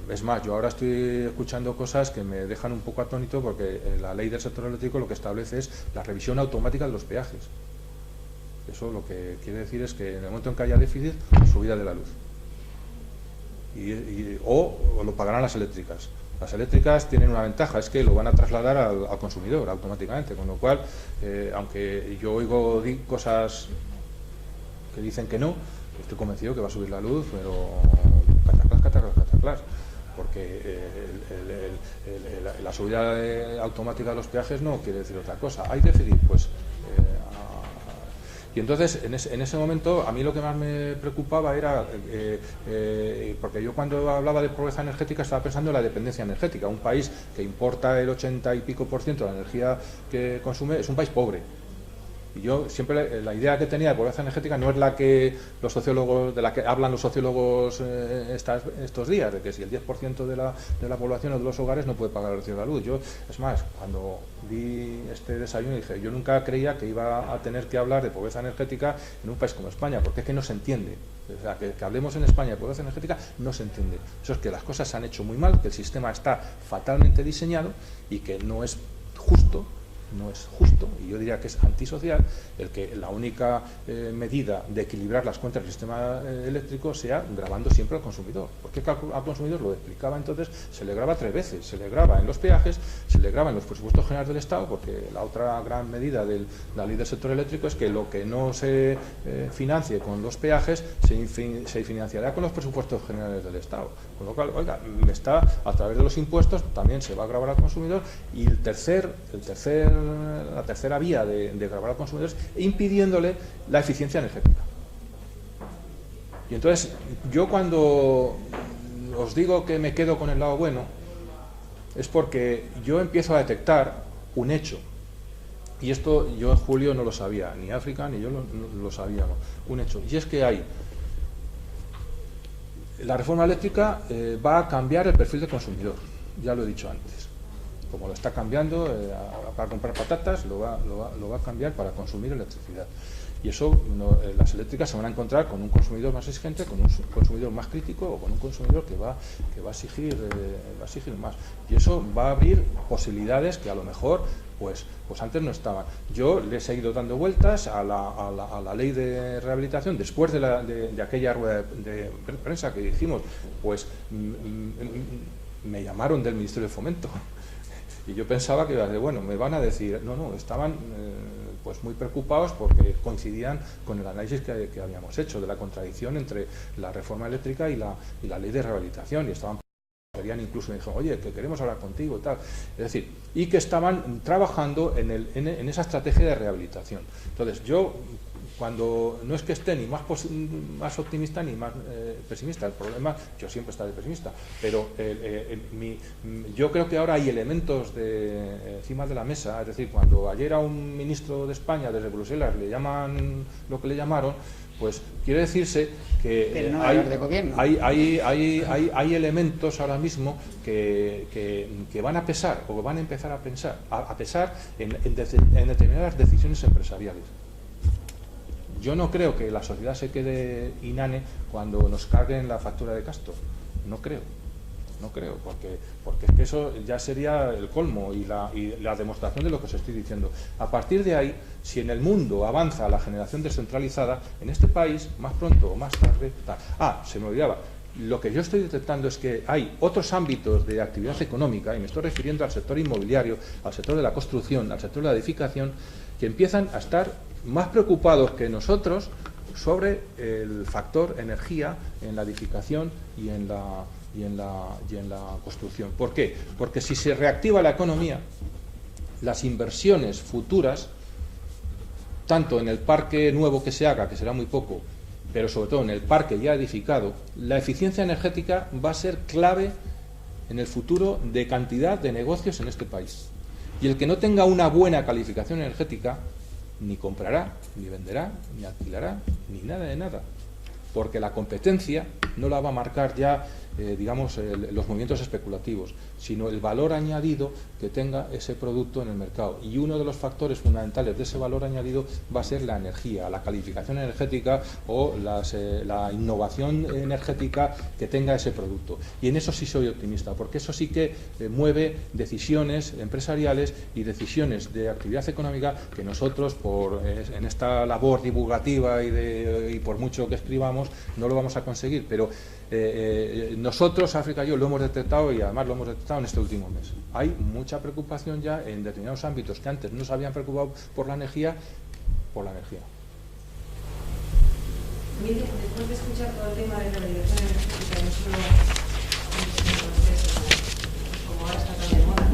es más, yo ahora estoy escuchando cosas que me dejan un poco atónito, porque la ley del sector eléctrico lo que establece es la revisión automática de los peajes. Eso lo que quiere decir es que en el momento en que haya déficit, subida de la luz. O lo pagarán las eléctricas. Las eléctricas tienen una ventaja, es que lo van a trasladar al consumidor automáticamente, con lo cual, aunque yo oigo cosas que dicen que no, estoy convencido que va a subir la luz, pero cataclás, porque la subida automática de los peajes no quiere decir otra cosa. ¿Hay déficit? Pues... Y entonces, en ese momento, a mí lo que más me preocupaba era, porque yo cuando hablaba de pobreza energética estaba pensando en la dependencia energética. Un país que importa el 80 y pico % de la energía que consume es un país pobre. Y yo siempre la idea que tenía de pobreza energética no es la que los sociólogos, de la que hablan los sociólogos estos días, de que si el 10% de la población o de los hogares no puede pagar el recibo de la luz. Yo, es más, cuando di este desayuno dije, yo nunca creía que iba a tener que hablar de pobreza energética en un país como España, porque es que no se entiende. O sea, que hablemos en España de pobreza energética no se entiende. Eso es que las cosas se han hecho muy mal, que el sistema está fatalmente diseñado y que no es justo, y yo diría que es antisocial, el que la única medida de equilibrar las cuentas del sistema eléctrico sea gravando siempre al consumidor. Porque al consumidor, lo explicaba entonces, se le grava 3 veces, se le grava en los peajes, se le grava en los presupuestos generales del Estado, porque la otra gran medida de la ley del sector eléctrico es que lo que no se financie con los peajes se financiará con los presupuestos generales del Estado. Con lo cual, oiga, a través de los impuestos también se va a gravar al consumidor, y la tercera vía de gravar al consumidor es impidiéndole la eficiencia energética. Y entonces, yo cuando os digo que me quedo con el lado bueno, es porque yo empiezo a detectar un hecho, y esto yo en julio no lo sabía, ni África ni yo lo sabíamos, un hecho, y es que la reforma eléctrica va a cambiar el perfil del consumidor, ya lo he dicho antes. Como lo está cambiando para comprar patatas, lo va a cambiar para consumir electricidad. Y eso, las eléctricas se van a encontrar con un consumidor más exigente, con un consumidor más crítico, o con un consumidor que va a exigir más. Y eso va a abrir posibilidades que a lo mejor pues antes no estaban. Yo le he seguido dando vueltas a la ley de rehabilitación después de aquella rueda de prensa que dijimos. Pues me llamaron del Ministerio de Fomento. Y yo pensaba que, bueno, me van a decir, no, estaban pues muy preocupados porque coincidían con el análisis que habíamos hecho de la contradicción entre la reforma eléctrica y la ley de rehabilitación, y estaban incluso me dijeron, oye, que queremos hablar contigo, tal. Es decir, y que estaban trabajando en esa estrategia de rehabilitación. Entonces, yo, cuando no es que esté ni más optimista ni más pesimista, el problema, yo siempre estaré pesimista, pero yo creo que ahora hay elementos encima de la mesa. Es decir, cuando ayer a un ministro de España desde Bruselas le llaman lo que le llamaron, pues quiere decirse que hay elementos ahora mismo que van a pesar, o que van a empezar a pesar en determinadas decisiones empresariales. Yo no creo que la sociedad se quede inane cuando nos carguen la factura de Castor. No creo, porque es que eso ya sería el colmo y la demostración de lo que os estoy diciendo. A partir de ahí, si en el mundo avanza la generación descentralizada, en este país, más pronto o más tarde... se me olvidaba, Lo que yo estoy detectando es que hay otros ámbitos de actividad económica, y me estoy refiriendo al sector inmobiliario, al sector de la construcción, al sector de la edificación, que empiezan a estar más preocupados que nosotros sobre el factor energía en la edificación y en la construcción. ¿Por qué? Porque si se reactiva la economía, las inversiones futuras, tanto en el parque nuevo que se haga, que será muy poco, pero sobre todo en el parque ya edificado, la eficiencia energética va a ser clave en el futuro de cantidad de negocios en este país. Y el que no tenga una buena calificación energética, ni comprará, ni venderá, ni alquilará, ni nada de nada. Porque la competencia no la va a marcar ya, digamos, los movimientos especulativos, sino el valor añadido que tenga ese producto en el mercado. Y uno de los factores fundamentales de ese valor añadido va a ser la energía, la calificación energética o la innovación energética que tenga ese producto. Y en eso sí soy optimista, porque eso sí que mueve decisiones empresariales y decisiones de actividad económica que nosotros, en esta labor divulgativa y por mucho que escribamos, no lo vamos a conseguir. Pero nosotros, África y yo, lo hemos detectado, y además lo hemos detectado en este último mes. Hay mucha preocupación ya en determinados ámbitos que antes no se habían preocupado por la energía. Mire, después de escuchar todo el tema de la liberación energética, no solo como ahora está tan de moda,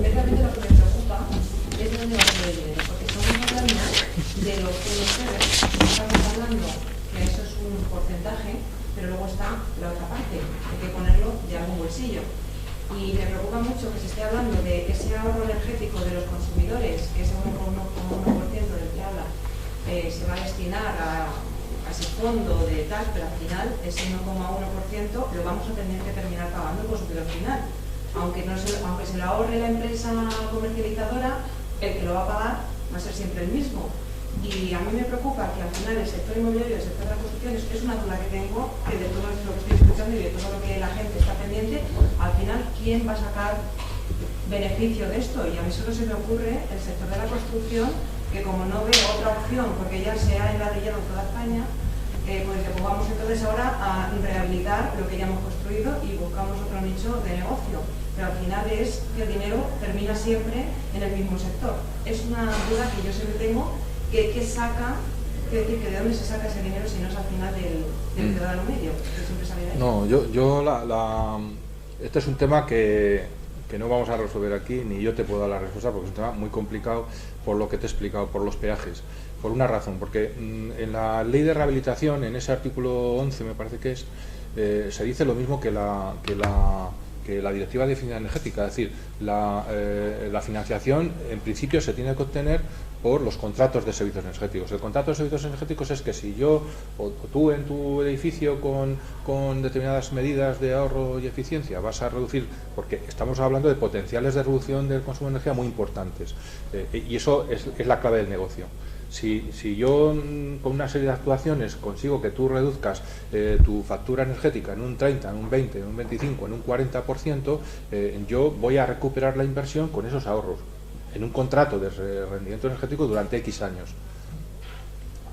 realmente lo que me preocupa es de dónde va a ser el dinero, porque estamos hablando de los ustedes, estamos hablando que eso es un porcentaje, pero luego está la otra parte, hay que ponerlo de algún bolsillo. Y me preocupa mucho que se esté hablando de ese ahorro energético de los consumidores, que ese 1,1% del que habla, se va a destinar a ese fondo de tal, pero al final ese 1,1% lo vamos a tener que terminar pagando el consumidor final. Aunque se lo ahorre la empresa comercializadora, el que lo va a pagar va a ser siempre el mismo. Y a mí me preocupa que al final el sector inmobiliario y el sector de la construcción es una duda que tengo, que de todo lo que estoy escuchando y de todo lo que la gente está pendiente, al final, ¿quién va a sacar beneficio de esto? Y a mí solo se me ocurre el sector de la construcción, que como no veo otra opción, porque ya se ha enladrillado toda España, pues que vamos entonces ahora a rehabilitar lo que ya hemos construido y buscamos otro nicho de negocio. Pero al final es que el dinero termina siempre en el mismo sector. Es una duda que yo siempre tengo. ¿Qué saca? ¿Qué decir? ¿Que de dónde se saca ese dinero si no es al final del ciudadano medio? Que siempre sale de ahí. No, este es un tema que no vamos a resolver aquí, ni yo te puedo dar la respuesta, porque es un tema muy complicado por lo que te he explicado, por los peajes. Por una razón, porque en la ley de rehabilitación, en ese artículo 11, me parece que es, se dice lo mismo que la directiva de eficiencia energética, es decir, la financiación en principio se tiene que obtener por los contratos de servicios energéticos. El contrato de servicios energéticos es que si yo o tú en tu edificio con determinadas medidas de ahorro y eficiencia vas a reducir, porque estamos hablando de potenciales de reducción del consumo de energía muy importantes, y eso es la clave del negocio. Si yo con una serie de actuaciones consigo que tú reduzcas tu factura energética en un 30, en un 20, en un 25, en un 40%, yo voy a recuperar la inversión con esos ahorros en un contrato de rendimiento energético durante X años.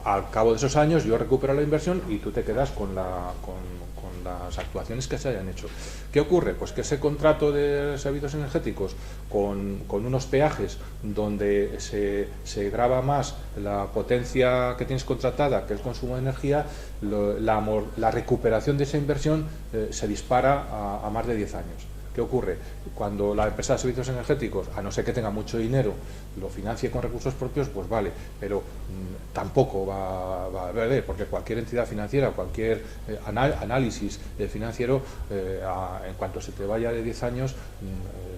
Al cabo de esos años yo recupero la inversión y tú te quedas con las actuaciones que se hayan hecho. ¿Qué ocurre? Pues que ese contrato de servicios energéticos con unos peajes donde se grava más la potencia que tienes contratada que el consumo de energía, la recuperación de esa inversión se dispara a más de 10 años. ¿Qué ocurre? Cuando la empresa de servicios energéticos, a no ser que tenga mucho dinero, lo financie con recursos propios, pues vale, pero tampoco va a valer, porque cualquier entidad financiera, cualquier análisis financiero, en cuanto se te vaya de 10 años,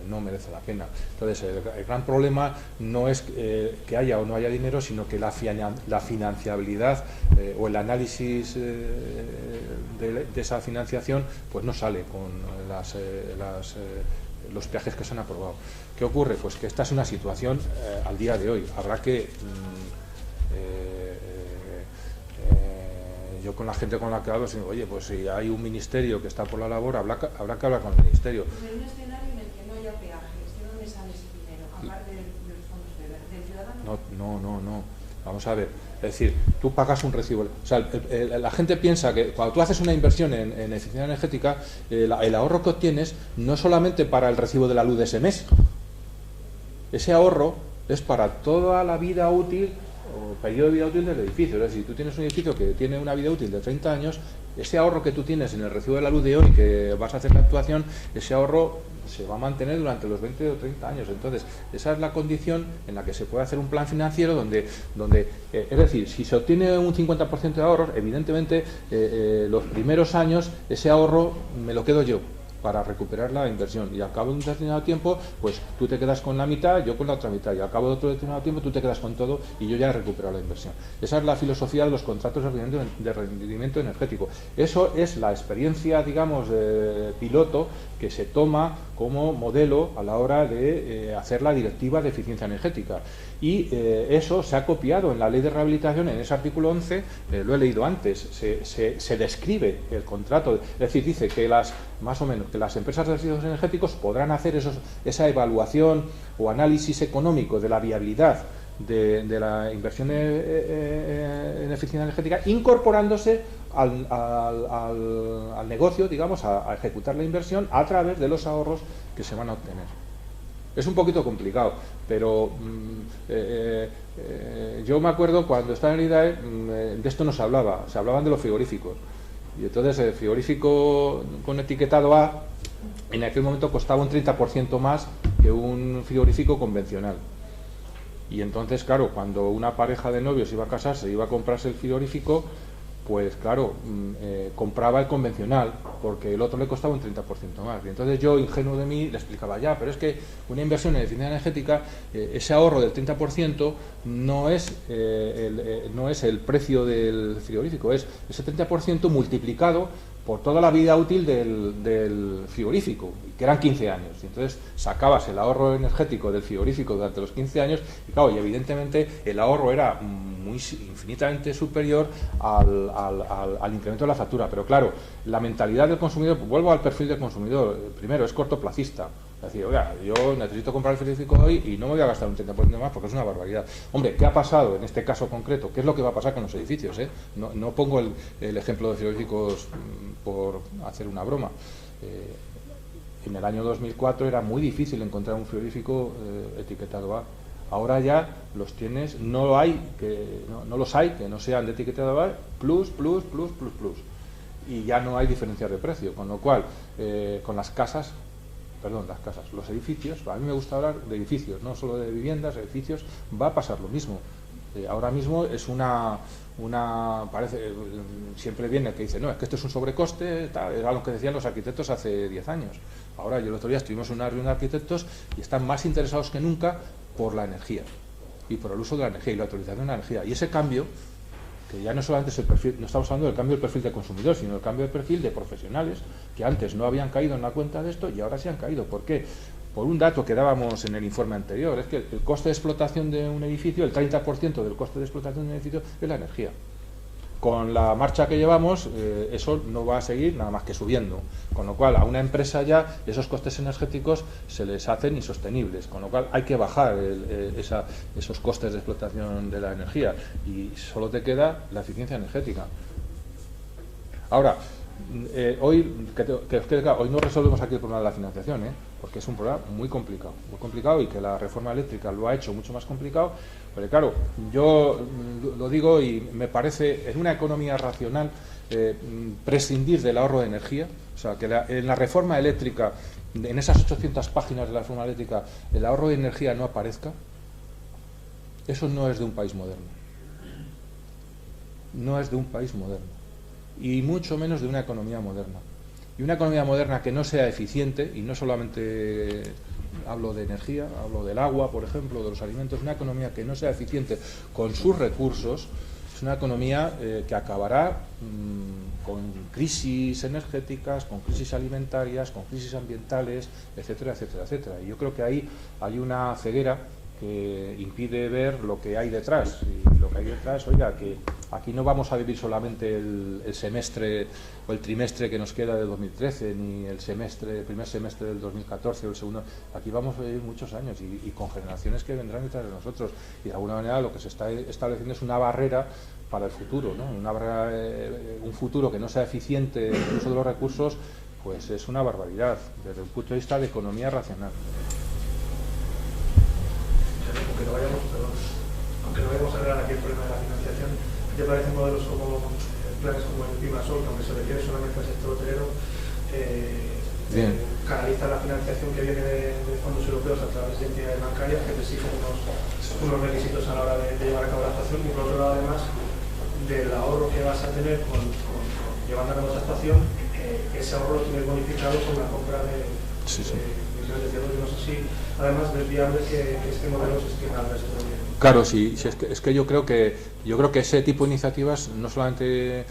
no merece la pena. Entonces, el gran problema no es que haya o no haya dinero, sino que la financiabilidad o el análisis de esa financiación pues no sale con los peajes que se han aprobado. ¿Qué ocurre? Pues que esta es una situación al día de hoy. Habrá que yo con la gente con la que hablo, digo, oye, pues si hay un ministerio que está por la labor, habrá que hablar con el ministerio. Pues en un escenario en el que no haya peajes, ¿de dónde sale ese dinero? Aparte de los fondos del ciudadano. No. Vamos a ver. Es decir, tú pagas un recibo. O sea, la gente piensa que cuando tú haces una inversión en eficiencia energética, el ahorro que obtienes no es solamente para el recibo de la luz de ese mes. Ese ahorro es para toda la vida útil o periodo de vida útil del edificio. Es decir, si tú tienes un edificio que tiene una vida útil de 30 años, ese ahorro que tú tienes en el recibo de la luz de hoy, que vas a hacer la actuación, ese ahorro se va a mantener durante los 20 o 30 años. Entonces, esa es la condición en la que se puede hacer un plan financiero donde es decir, si se obtiene un 50% de ahorros, evidentemente los primeros años ese ahorro me lo quedo yo para recuperar la inversión, y al cabo de un determinado tiempo pues tú te quedas con la mitad, yo con la otra mitad, y al cabo de otro determinado tiempo tú te quedas con todo y yo ya he recuperado la inversión. Esa es la filosofía de los contratos de rendimiento energético. Eso es la experiencia, digamos, piloto que se toma como modelo a la hora de hacer la directiva de eficiencia energética, y eso se ha copiado en la ley de rehabilitación. En ese artículo 11, lo he leído antes, se describe el contrato, es decir, dice que más o menos que las empresas de residuos energéticos podrán hacer esa evaluación o análisis económico de la viabilidad de la inversión en eficiencia energética, incorporándose al negocio, digamos, a ejecutar la inversión a través de los ahorros que se van a obtener. Es un poquito complicado, pero yo me acuerdo cuando estaba en el IDAE, de esto no se hablaban de los frigoríficos. Y entonces el frigorífico con etiquetado A en aquel momento costaba un 30% más que un frigorífico convencional. Y entonces, claro, cuando una pareja de novios iba a casarse, iba a comprarse el frigorífico, pues claro, compraba el convencional, porque el otro le costaba un 30% más. Y entonces yo, ingenuo de mí, le explicaba, ya, pero es que una inversión en eficiencia energética, ese ahorro del 30% no es el precio del frigorífico, es ese 30% multiplicado por toda la vida útil del frigorífico, que eran 15 años. Y entonces sacabas el ahorro energético del frigorífico durante los 15 años, y claro, y evidentemente el ahorro era infinitamente superior al incremento de la factura. Pero claro, la mentalidad del consumidor, pues vuelvo al perfil del consumidor, primero es cortoplacista. Es decir, oiga, yo necesito comprar el frigorífico hoy y no me voy a gastar un 30% más porque es una barbaridad. Hombre, ¿qué ha pasado en este caso concreto? ¿Qué es lo que va a pasar con los edificios? No pongo el ejemplo de frigoríficos por hacer una broma. En el año 2004 era muy difícil encontrar un frigorífico etiquetado A. Ahora ya los tienes, no los hay que no sean de etiquetado A, plus. Y ya no hay diferencia de precio, con lo cual, los edificios, a mí me gusta hablar de edificios, no solo de viviendas, edificios, va a pasar lo mismo. Ahora mismo es parece, siempre viene el que dice, no, es que esto es un sobrecoste, era lo que decían los arquitectos hace 10 años. Ahora, yo el otro día estuvimos en una reunión de arquitectos y están más interesados que nunca por la energía y por el uso de la energía y la utilización de la energía. Y ese cambio, que ya no solamente es el perfil, no estamos hablando del cambio del perfil de consumidor, sino el cambio de perfil de profesionales que antes no habían caído en la cuenta de esto y ahora sí han caído. ¿Por qué? Por un dato que dábamos en el informe anterior, es que el coste de explotación de un edificio, el 30% del coste de explotación de un edificio es la energía. Con la marcha que llevamos, eso no va a seguir nada más que subiendo, con lo cual a una empresa ya esos costes energéticos se les hacen insostenibles, con lo cual hay que bajar esos costes de explotación de la energía y solo te queda la eficiencia energética. Ahora, hoy no resolvemos aquí el problema de la financiación, porque es un problema muy complicado y que la reforma eléctrica lo ha hecho mucho más complicado. Pero claro, yo lo digo y me parece, en una economía racional, prescindir del ahorro de energía. O sea, que en la reforma eléctrica, en esas 800 páginas de la reforma eléctrica, el ahorro de energía no aparezca. Eso no es de un país moderno. No es de un país moderno. Y mucho menos de una economía moderna. Y una economía moderna que no sea eficiente, y no solamente hablo de energía, hablo del agua, por ejemplo, de los alimentos, una economía que no sea eficiente con sus recursos, es una economía que acabará con crisis energéticas, con crisis alimentarias, con crisis ambientales, etcétera, etcétera, etcétera. Y yo creo que ahí hay una ceguera que impide ver lo que hay detrás. Y lo que hay detrás, oiga, que aquí no vamos a vivir solamente el semestre o el trimestre que nos queda de 2013, ni el primer semestre del 2014 o el segundo. Aquí vamos a vivir muchos años y con generaciones que vendrán detrás de nosotros. Y de alguna manera lo que se está estableciendo es una barrera para el futuro, ¿no? Un futuro que no sea eficiente en el uso de los recursos, pues es una barbaridad desde el punto de vista de economía racional. Aunque no vayamos a hablar aquí el problema de la financiación, ¿te parecen modelos como planes como el Pimasol, aunque se refiere solamente al sector hotelero, canaliza la financiación que viene de fondos europeos a través de entidades bancarias que te exigen unos requisitos a la hora de llevar a cabo la actuación, y por otro lado, además del ahorro que vas a tener llevando a cabo esa actuación, ese ahorro lo tienes bonificado con la compra de millones de euros. No sé si además es viable que este modelo se extienda al resto del mundo. Claro, sí, es que yo creo que ese tipo de iniciativas no solamente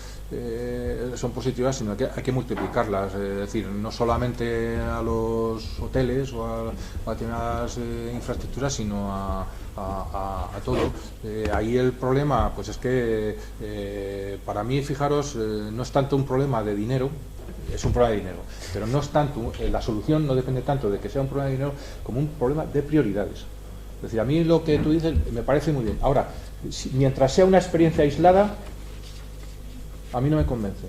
son positivas, sino que hay que multiplicarlas. Es decir, no solamente a los hoteles o a determinadas infraestructuras, sino a todo. Ahí el problema, pues es que para mí, fijaros, no es tanto un problema de dinero. Es un problema de dinero, pero no es tanto, la solución no depende tanto de que sea un problema de dinero como un problema de prioridades. Es decir, a mí lo que tú dices me parece muy bien. Ahora, mientras sea una experiencia aislada, a mí no me convence.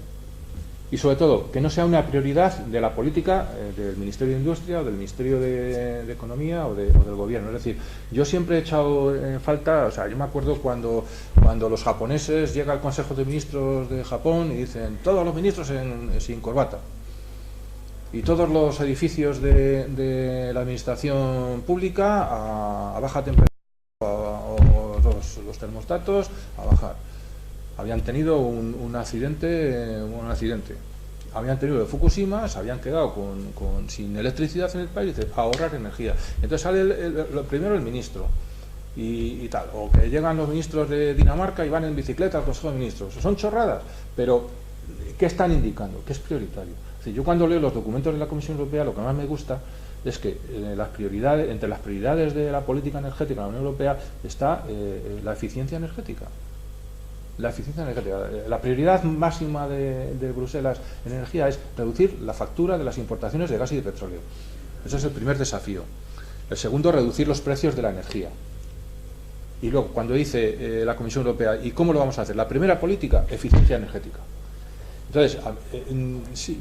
Y sobre todo, que no sea una prioridad de la política del Ministerio de Industria o del Ministerio de Economía o del Gobierno. Es decir, yo siempre he echado en falta, o sea, yo me acuerdo cuando los japoneses llega al Consejo de Ministros de Japón y dicen todos los ministros sin corbata. Y todos los edificios de la administración pública a baja temperatura, o los termostatos a bajar. Habían tenido un accidente, habían tenido de Fukushima, se habían quedado sin electricidad en el país, y dice, ahorrar energía. Entonces sale primero el ministro y tal, o que llegan los ministros de Dinamarca y van en bicicleta al Consejo de Ministros. Son chorradas, pero ¿qué están indicando? ¿Qué es prioritario? Es decir, yo cuando leo los documentos de la Comisión Europea, lo que más me gusta es que entre las prioridades de la política energética de la Unión Europea está la eficiencia energética. La eficiencia energética. La prioridad máxima de Bruselas en energía es reducir la factura de las importaciones de gas y de petróleo. Ese es el primer desafío. El segundo, reducir los precios de la energía. Y luego, cuando dice la Comisión Europea, ¿y cómo lo vamos a hacer? La primera política, eficiencia energética. Entonces,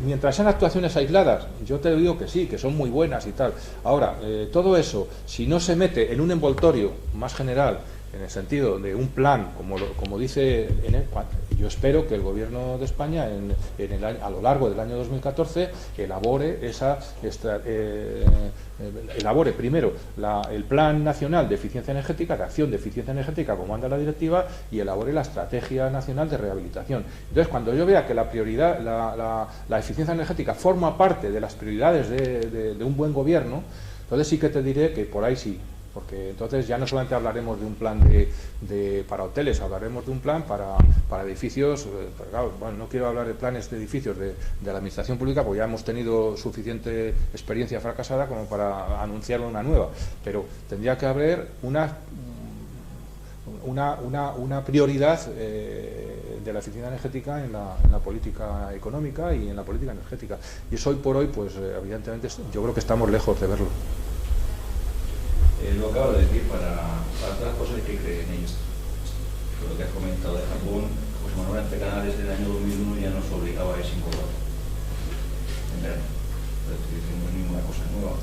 mientras sean actuaciones aisladas, yo te digo que sí, que son muy buenas y tal. Ahora, todo eso, si no se mete en un envoltorio más general, en el sentido de un plan, como dice, yo espero que el Gobierno de España a lo largo del año 2014 elabore primero el Plan Nacional de Eficiencia Energética, de Acción de Eficiencia Energética, como manda la directiva, y elabore la Estrategia Nacional de Rehabilitación. Entonces, cuando yo vea que la prioridad, la eficiencia energética forma parte de las prioridades de un buen gobierno, entonces sí que te diré que por ahí sí. Porque entonces ya no solamente hablaremos de un plan para hoteles, hablaremos de un plan para edificios. Claro, bueno, no quiero hablar de planes de edificios de la administración pública, porque ya hemos tenido suficiente experiencia fracasada como para anunciar una nueva. Pero tendría que haber una prioridad de la eficiencia energética en la política económica y en la política energética. Y eso hoy por hoy, pues evidentemente, yo creo que estamos lejos de verlo. Lo acabo de decir, para todas las cosas hay que creer en ellos. Lo que has comentado de Japón, pues Manuel Canales del año 2001 ya nos obligaba a ir sin corbata en verano. No es ninguna cosa nueva.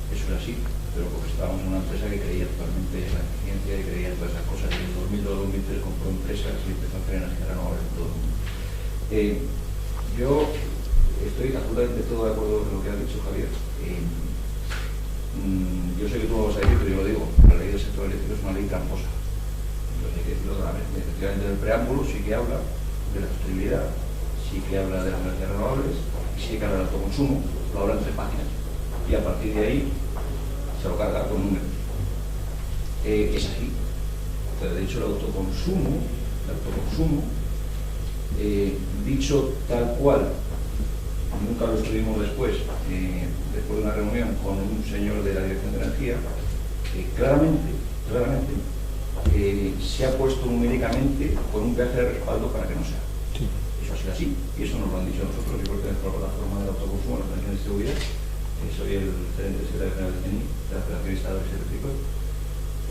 Eso es así, pero porque estábamos en una empresa que creía totalmente en la eficiencia y creía en todas esas cosas. Y en 2002-2003 compró empresas y empezó a hacer energía renovable en todo el mundo. Yo estoy absolutamente todo de acuerdo con lo que ha dicho Javier. Yo sé que tú lo vas a decir, pero yo lo digo, la ley del sector eléctrico es una ley tramposa. Entonces hay que decirlo claramente. Efectivamente, en el preámbulo sí que habla de la sostenibilidad, sí que habla de las energías renovables, y sí que habla del autoconsumo, lo habla en 3 páginas. Y a partir de ahí se lo carga con números. Es así. Pero de hecho el autoconsumo, dicho tal cual, nunca lo estuvimos después de una reunión con un señor de la Dirección de Energía, que claramente se ha puesto numéricamente con un peaje de respaldo para que no sea. Sí. Eso ha sido así, y eso nos lo han dicho nosotros. Yo pertenezco a la plataforma del autoconsumo, la Federación Distribuida, soy el gerente secretario general del CNI, de la Federación de Instaladores Eléctricos,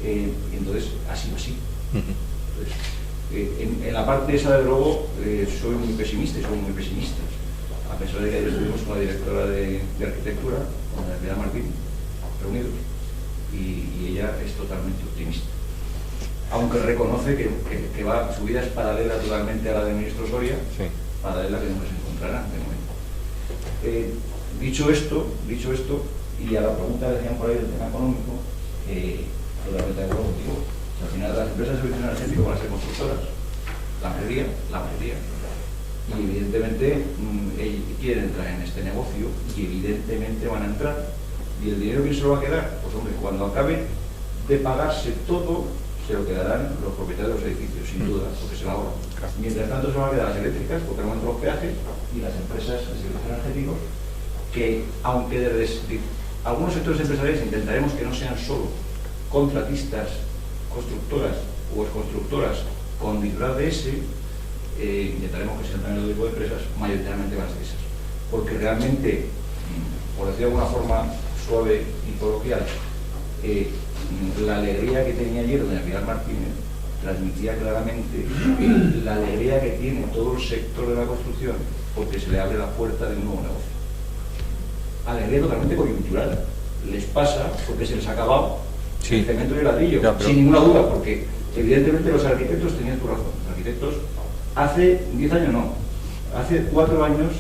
y entonces ha sido así. Entonces, en la parte esa, de luego, soy muy pesimista y somos muy pesimistas. A pesar de que ayer estuvimos con la directora de arquitectura, con la Pilar Martín, reunidos, y ella es totalmente optimista. Aunque reconoce que su vida es paralela totalmente a la del ministro Soria, sí, paralela que nunca se encontrarán de momento. Dicho esto, y a la pregunta que decían por ahí del tema económico, totalmente de acuerdo contigo. Al final las empresas de servicios energéticos van a ser constructoras, la mayoría, y evidentemente quieren entrar en este negocio y evidentemente van a entrar. ¿Y el dinero quién se lo va a quedar? Pues hombre, cuando acabe de pagarse todo, se lo quedarán los propietarios de los edificios, sin duda, porque se lo ahorran. Mientras tanto se van a quedar las eléctricas, porque no entran los peajes, y las empresas de servicios energéticos, que aunque desde algunos sectores empresariales intentaremos que no sean solo contratistas, constructoras o exconstructoras con titular de ese, intentaremos que sean también otro tipo de empresas, mayoritariamente van a ser esas. Porque realmente, por decir de alguna forma suave y coloquial, la alegría que tenía ayer doña Pilar Martínez transmitía claramente la alegría que tiene todo el sector de la construcción porque se le abre la puerta de un nuevo negocio. Alegría totalmente coyuntural. Les pasa porque se les ha acabado el cemento y el ladrillo, sin ninguna duda, porque evidentemente los arquitectos tenían tu razón. Los arquitectos hace 10 años no, hace 4 años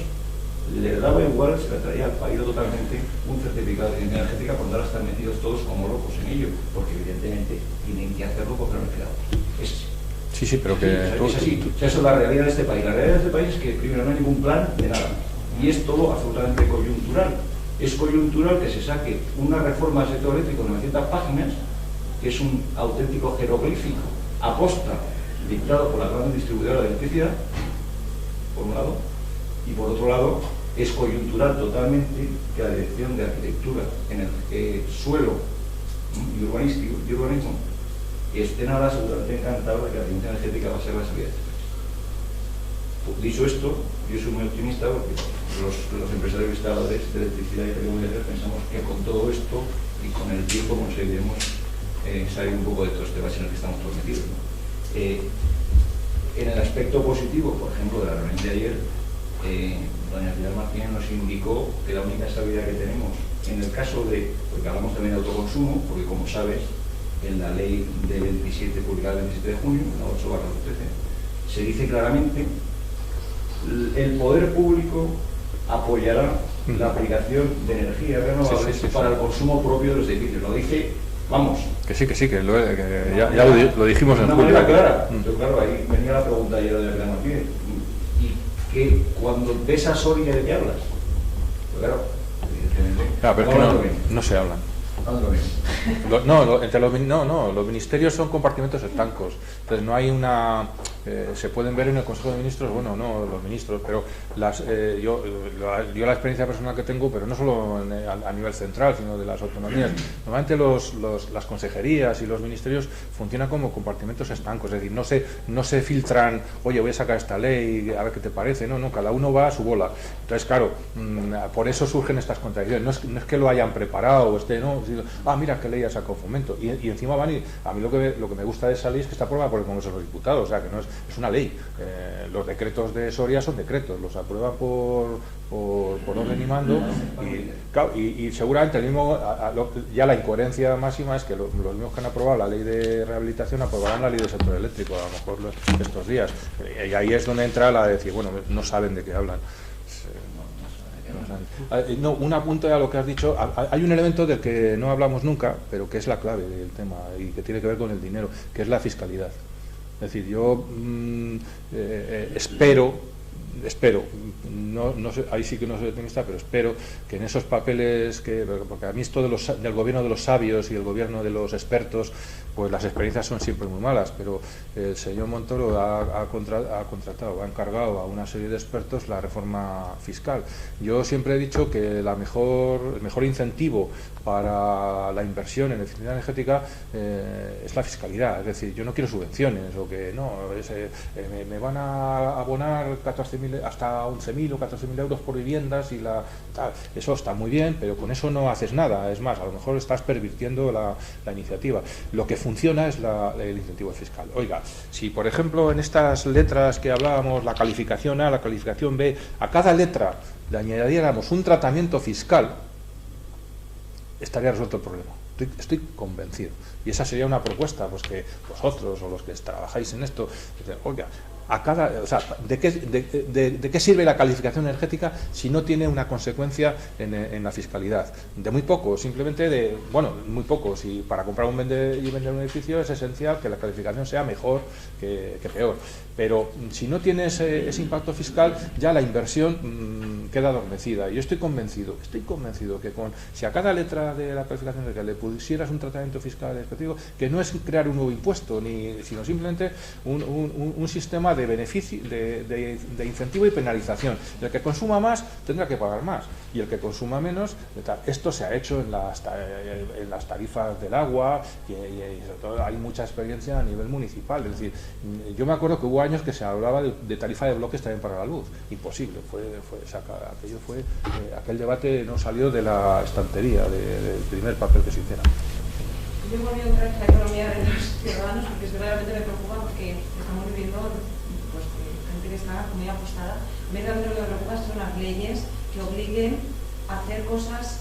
les daba igual, se le traía al país totalmente un certificado de eficiencia energética por ahora están metidos todos como locos en ello, porque evidentemente tienen que hacerlo porque no les queda otro. Es así. Sí, pero que... Es así. O sea, eso es la realidad de este país. La realidad de este país es que primero no hay ningún plan de nada. Y es todo absolutamente coyuntural. Es coyuntural que se saque una reforma del sector eléctrico de 900 páginas, que es un auténtico jeroglífico aposta dictado por la gran distribuidora de electricidad, por un lado, y por otro lado es coyuntural totalmente que la Dirección de Arquitectura, en el suelo y urbanismo estén ahora seguramente encantados de que la eficiencia energética va a ser la salida de este país. Dicho esto, yo soy muy optimista porque los empresarios instaladores de electricidad y telecomunicaciones pensamos que con todo esto y con el tiempo conseguiremos salir un poco de todo este valle en el que estamos todos metidos, ¿no? En el aspecto positivo, por ejemplo, de la reunión de ayer, doña Pilar Martínez nos indicó que la única estabilidad que tenemos en el caso de, porque hablamos también de autoconsumo, porque como sabes, en la ley de 27, publicada el 27 de junio, la 8/2013, se dice claramente el poder público apoyará la aplicación de energías renovables para el consumo propio de los edificios. Lo dice, vamos. Que ya lo dijimos en julio. De una manera clara. Pero claro, ahí venía la pregunta ayer de Pilar Martínez. ¿Y que cuando de esa Soria de qué hablas? Pues claro, evidentemente. Claro, pero es que no se hablan. Los ministerios son compartimentos estancos, entonces no hay una... se pueden ver en el Consejo de Ministros, bueno, no los ministros, pero yo la experiencia personal que tengo, pero no solo a nivel central, sino de las autonomías, normalmente las consejerías y los ministerios funcionan como compartimentos estancos, es decir, no se filtran, oye, voy a sacar esta ley, a ver qué te parece, no, cada uno va a su bola. Entonces, claro, por eso surgen estas contradicciones, no es que lo hayan preparado, mira qué ley ha sacado Fomento, y encima van a mí lo que me gusta de esa ley es que está aprobada por el Congreso de los Diputados, o sea, que no es una ley. Los decretos de Soria son decretos, los aprueban por orden y mando, y seguramente ya la incoherencia máxima es que los mismos que han aprobado la ley de rehabilitación aprobarán la ley del sector eléctrico, a lo mejor estos días, y ahí es donde entra la de decir, bueno, no saben de qué hablan. Un apunte a lo que has dicho. Hay un elemento del que no hablamos nunca, pero que es la clave del tema y que tiene que ver con el dinero, que es la fiscalidad. Es decir, yo espero espero, no sé, ahí sí que no soy optimista, pero espero que en esos papeles, porque a mí esto del gobierno de los sabios y el gobierno de los expertos, pues las experiencias son siempre muy malas, pero el señor Montoro ha encargado a una serie de expertos la reforma fiscal. Yo siempre he dicho que el mejor incentivo para la inversión en eficiencia energética es la fiscalidad, es decir, yo no quiero subvenciones o que no, me van a abonar 14.000 hasta 11.000 o 14.000 euros por viviendas y eso está muy bien, pero con eso no haces nada, es más, a lo mejor estás pervirtiendo la iniciativa. Lo que funciona es el incentivo fiscal. Oiga, si por ejemplo en estas letras que hablábamos, la calificación A, la calificación B, a cada letra le añadiéramos un tratamiento fiscal, estaría resuelto el problema. Estoy convencido. Y esa sería una propuesta, pues que vosotros o los que trabajáis en esto, oiga, ¿de qué sirve la calificación energética si no tiene una consecuencia en la fiscalidad? De muy poco, simplemente muy poco. Si para comprar y vender un edificio es esencial que la calificación sea mejor que peor. Pero si no tiene ese impacto fiscal, ya la inversión queda adormecida. Y yo estoy convencido que si a cada letra de la calificación energética le pusieras un tratamiento fiscal específico, que no es crear un nuevo impuesto, sino simplemente un sistema de beneficio, de incentivo y penalización. El que consuma más tendrá que pagar más y el que consuma menos, esto se ha hecho en las tarifas del agua y sobre todo hay mucha experiencia a nivel municipal. Es decir, yo me acuerdo que hubo años que se hablaba de tarifa de bloques también para la luz. Imposible, aquel debate no salió de la estantería del primer papel que se hiciera. Yo volví otra vez a la economía de los ciudadanos porque verdaderamente me preocupa porque estamos viviendo pues, gente que está muy ajustada. Verdaderamente lo que me preocupa son las leyes que obliguen a hacer cosas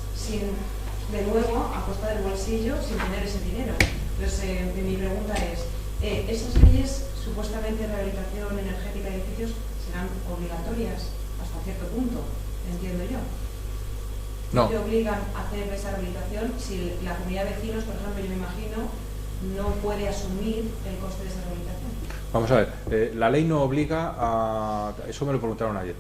de nuevo a costa del bolsillo sin tener ese dinero. Entonces mi pregunta es, ¿esas leyes supuestamente de rehabilitación energética de edificios serán obligatorias hasta cierto punto? Entiendo yo. No. ¿Te obligan a hacer esa rehabilitación si la comunidad de vecinos, por ejemplo, yo me imagino, no puede asumir el coste de esa rehabilitación? Vamos a ver, la ley no obliga a... Eso me lo preguntaron ayer.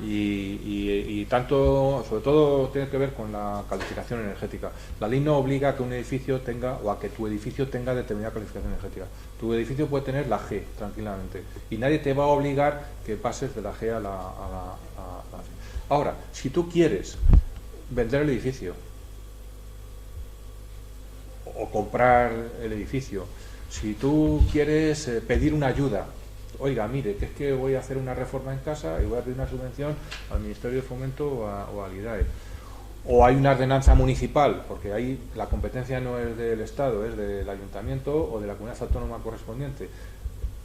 Y tanto, sobre todo, tiene que ver con la calificación energética. La ley no obliga a que un edificio tenga, o a que tu edificio tenga determinada calificación energética. Tu edificio puede tener la G, tranquilamente. Y nadie te va a obligar que pases de la G a la C. Ahora, si tú quieres vender el edificio o comprar el edificio, si tú quieres pedir una ayuda, oiga, mire, que es que voy a hacer una reforma en casa y voy a pedir una subvención al Ministerio de Fomento o al IDAE, o hay una ordenanza municipal, porque ahí la competencia no es del Estado, es del Ayuntamiento o de la comunidad autónoma correspondiente.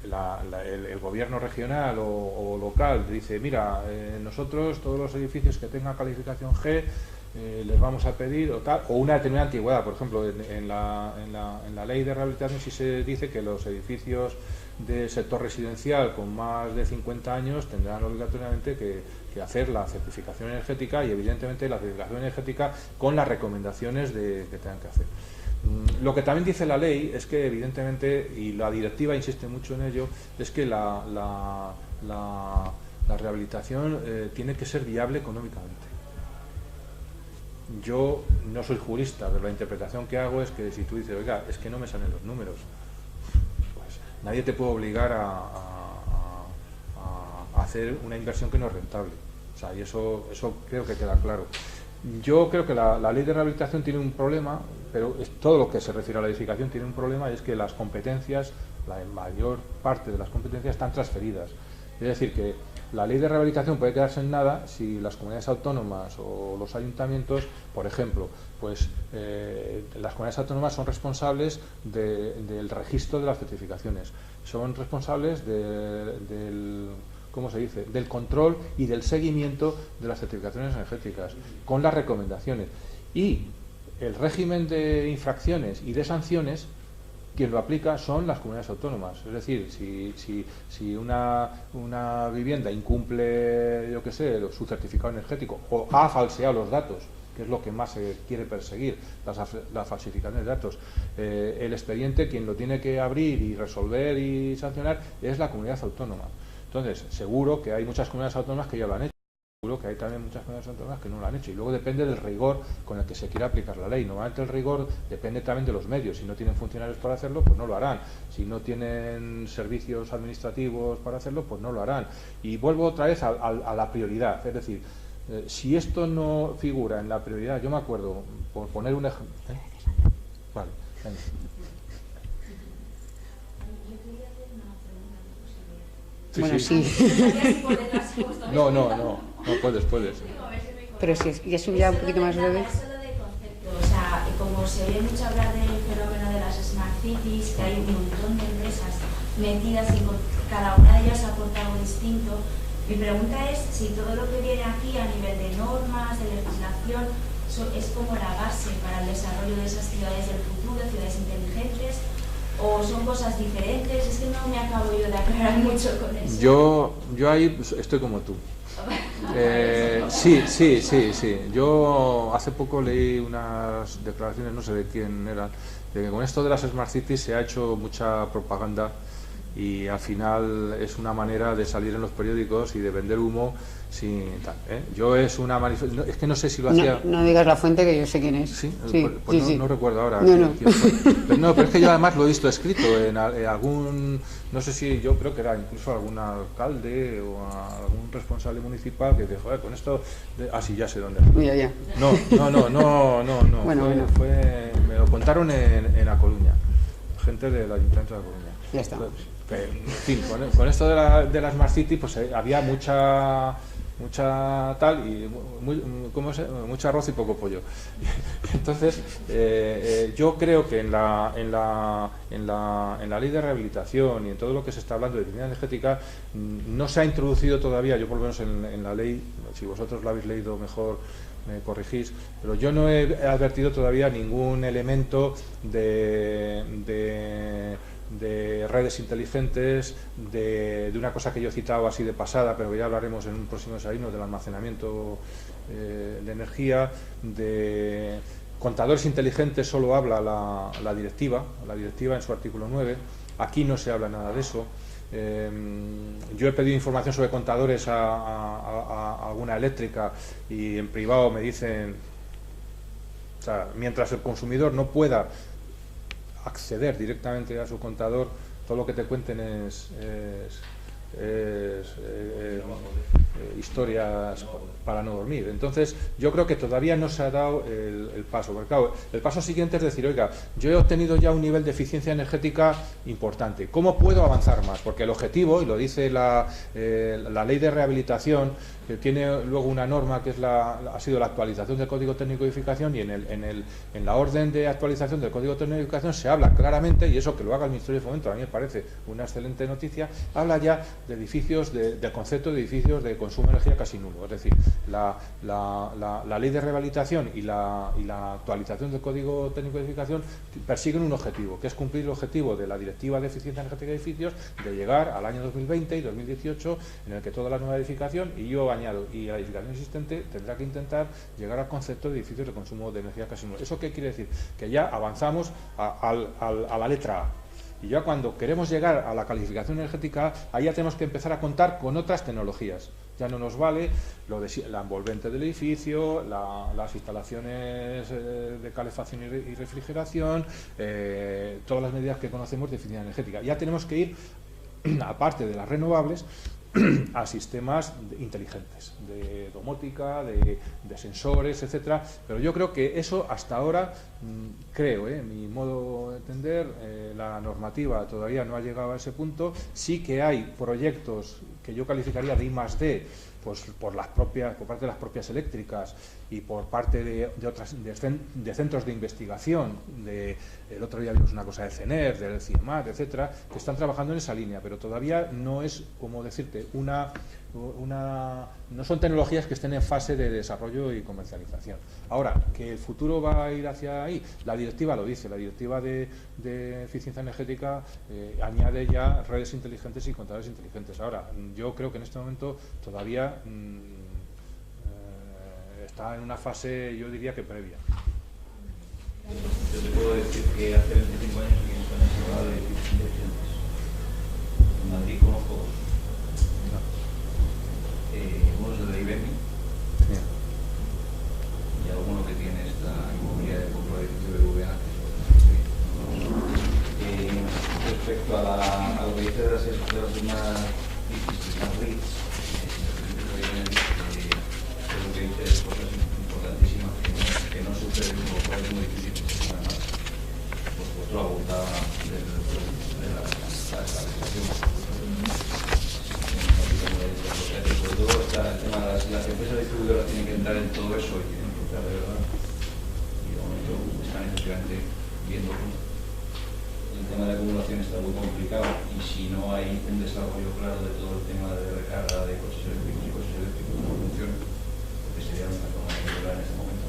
El gobierno regional o local dice, mira, nosotros todos los edificios que tengan calificación G les vamos a pedir o una determinada antigüedad. Por ejemplo, en la ley de rehabilitación sí se dice que los edificios de sector residencial con más de 50 años tendrán obligatoriamente que hacer la certificación energética y evidentemente la certificación energética con las recomendaciones que tengan que hacer. Lo que también dice la ley es que evidentemente, y la directiva insiste mucho en ello, es que la rehabilitación tiene que ser viable económicamente. Yo no soy jurista, pero la interpretación que hago es que si tú dices, oiga, es que no me salen los números, pues nadie te puede obligar a hacer una inversión que no es rentable. O sea, y eso creo que queda claro. Yo creo que la ley de rehabilitación tiene un problema, pero todo lo que se refiere a la edificación tiene un problema, y es que las competencias, la mayor parte de las competencias están transferidas. Es decir, que la ley de rehabilitación puede quedarse en nada si las comunidades autónomas o los ayuntamientos, por ejemplo, pues las comunidades autónomas son responsables del registro de las certificaciones, son responsables ¿cómo se dice?, del control y del seguimiento de las certificaciones energéticas, con las recomendaciones. Y el régimen de infracciones y de sanciones, quien lo aplica son las comunidades autónomas. Es decir, si una vivienda incumple, yo qué sé, su certificado energético o ha falseado los datos, que es lo que más se quiere perseguir, la falsificación de datos, el expediente, quien lo tiene que abrir y resolver y sancionar es la comunidad autónoma. Entonces, seguro que hay muchas comunidades autónomas que ya lo han hecho. Seguro que hay también muchas comunidades autónomas que no lo han hecho, y luego depende del rigor con el que se quiera aplicar la ley. Normalmente el rigor depende también de los medios. Si no tienen funcionarios para hacerlo, pues no lo harán. Si no tienen servicios administrativos para hacerlo, pues no lo harán. Y vuelvo otra vez a la prioridad, es decir, si esto no figura en la prioridad, yo me acuerdo, por poner un ejemplo... Vale, venga. Sí, bueno, sí. No, puedes. Pero si es ya un poquito más breve. Solo de concepto, o sea, como se oye mucho hablar del fenómeno de las Smart Cities, que hay un montón de empresas metidas y cada una de ellas aporta algo distinto. Mi pregunta es si todo lo que viene aquí a nivel de normas, de legislación, es como la base para el desarrollo de esas ciudades del futuro, ciudades inteligentes, o son cosas diferentes. Es que no me acabo yo de aclarar mucho con eso. Yo ahí estoy como tú. Sí. Yo hace poco leí unas declaraciones, no sé de quién eran, de que con esto de las Smart Cities se ha hecho mucha propaganda y al final es una manera de salir en los periódicos y de vender humo sin tal, ¿eh? Yo es una manifestación, es que no sé si lo hacía... No digas la fuente, que yo sé quién es. Sí, sí, pues sí, no recuerdo ahora no. quién fue. Pero es que yo además lo he visto escrito en algún, no sé si yo creo que era incluso algún alcalde o algún responsable municipal que dijo, con esto, sí, ya sé dónde. Ya. No. Bueno. Me lo contaron en A Coruña, gente del Ayuntamiento de A Coruña. Ya está. En fin, con esto de las Smart City, pues había mucha tal y mucho arroz y poco pollo. Entonces, yo creo que en la ley de rehabilitación y en todo lo que se está hablando de eficiencia energética no se ha introducido todavía, yo por lo menos en la ley, si vosotros la habéis leído mejor me corrigís, pero yo no he advertido todavía ningún elemento de redes inteligentes, de una cosa que yo he citado así de pasada, pero que ya hablaremos en un próximo desayuno, del almacenamiento de energía, de contadores inteligentes. Solo habla la directiva en su artículo 9, aquí no se habla nada de eso. Yo he pedido información sobre contadores a alguna eléctrica y en privado me dicen, o sea, mientras el consumidor no pueda acceder directamente a su contador, todo lo que te cuenten es historias para no dormir. Entonces yo creo que todavía no se ha dado el paso, porque claro, el paso siguiente es decir, oiga, yo he obtenido ya un nivel de eficiencia energética importante, ¿cómo puedo avanzar más? Porque el objetivo, y lo dice la ley de rehabilitación, que tiene luego una norma que ha sido la actualización del Código Técnico de Edificación, y en la orden de actualización del Código Técnico de Edificación se habla claramente, y eso que lo haga el Ministerio de Fomento a mí me parece una excelente noticia, habla ya de edificios, del concepto de edificios de consumo de energía casi nulo. Es decir, la ley de rehabilitación y la actualización del Código Técnico de Edificación persiguen un objetivo, que es cumplir el objetivo de la Directiva de Eficiencia Energética de Edificios, de llegar al año 2020 y 2018 en el que toda la nueva edificación, y yo añado, y la edificación existente tendrá que intentar llegar al concepto de edificios de consumo de energía casi nulo. ¿Eso qué quiere decir? Que ya avanzamos a la letra A. Y ya cuando queremos llegar a la calificación energética, ahí ya tenemos que empezar a contar con otras tecnologías. Ya no nos vale la envolvente del edificio, las instalaciones de calefacción y refrigeración, todas las medidas que conocemos de eficiencia energética. Ya tenemos que ir, aparte de las renovables, a sistemas inteligentes, de domótica, de sensores, etcétera. Pero yo creo que eso hasta ahora, mi modo de entender, la normativa todavía no ha llegado a ese punto. Sí que hay proyectos que yo calificaría de I+D, pues por parte de las propias eléctricas y por parte de centros de investigación, el otro día vimos una cosa de CENER, del CIEMAT, etcétera, que están trabajando en esa línea, pero todavía no es, como decirte, no son tecnologías que estén en fase de desarrollo y comercialización. Ahora, que el futuro va a ir hacia ahí, la directiva lo dice, la directiva de eficiencia energética añade ya redes inteligentes y contadores inteligentes. Ahora, yo creo que en este momento todavía está en una fase, yo diría que previa. Yo te puedo decir que hace 25 años aquí en España se hablaba de edificios inteligentes. En Madrid conozco de las más REITs, creo que dice cosas importantísimas que no suceden, como cual es muy difícil que se más. Por supuesto, la voluntad de la legislación. Sobre todo el tema de las empresas distribuidoras tienen que entrar en todo eso y tienen que entrar de verdad. Y de momento están efectivamente viendo el tema de acumulación está muy complicado y si no hay un desarrollo claro de todo el tema de recarga de coches eléctricos y coches eléctricos no funciona, porque sería una forma de regular en este momento.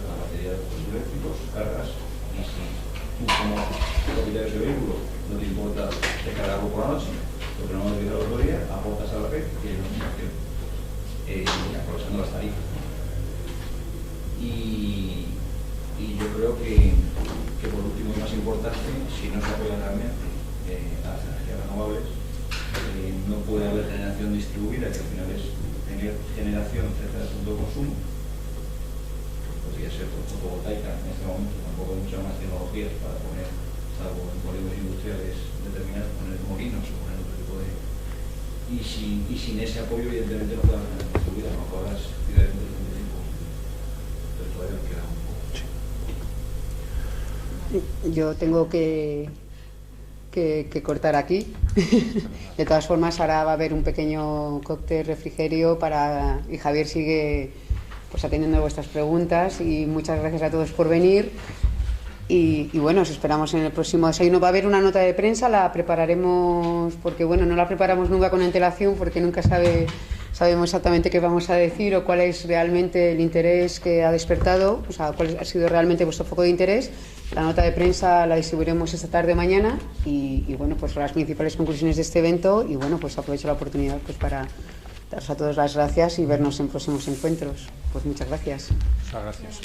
La batería de coches eléctricos, cargas, y si tú como propietario de ese vehículo no te importa descargarlo por la noche, porque no de la autoría, aportas a la red y hay una optimización aprovechando las tarifas. Y yo creo que por último y más importante, si no se apoya realmente a las energías renovables, no puede haber generación distribuida, que al final es tener generación cerca del punto de consumo. Podría ser fotovoltaica en este momento, tampoco hay muchas más tecnologías para poner, salvo en polígonos industriales determinados, poner molinos o poner otro tipo de... Y sin ese apoyo, evidentemente, no puede haber generación distribuida, no puede haber ciudades de diferentes tipos. Pero todavía queda un poco. Yo tengo que cortar aquí. De todas formas, ahora va a haber un pequeño cóctel refrigerio y Javier sigue pues atendiendo vuestras preguntas y muchas gracias a todos por venir y bueno, os esperamos en el próximo desayuno. Va a haber una nota de prensa, la prepararemos porque bueno, no la preparamos nunca con antelación porque nunca sabemos exactamente qué vamos a decir o cuál es realmente el interés que ha despertado, o sea, cuál ha sido realmente vuestro foco de interés. La nota de prensa la distribuiremos esta tarde o mañana y bueno, pues las principales conclusiones de este evento y bueno, pues aprovecho la oportunidad pues para daros a todos las gracias y vernos en próximos encuentros. Pues muchas gracias. Muchas gracias.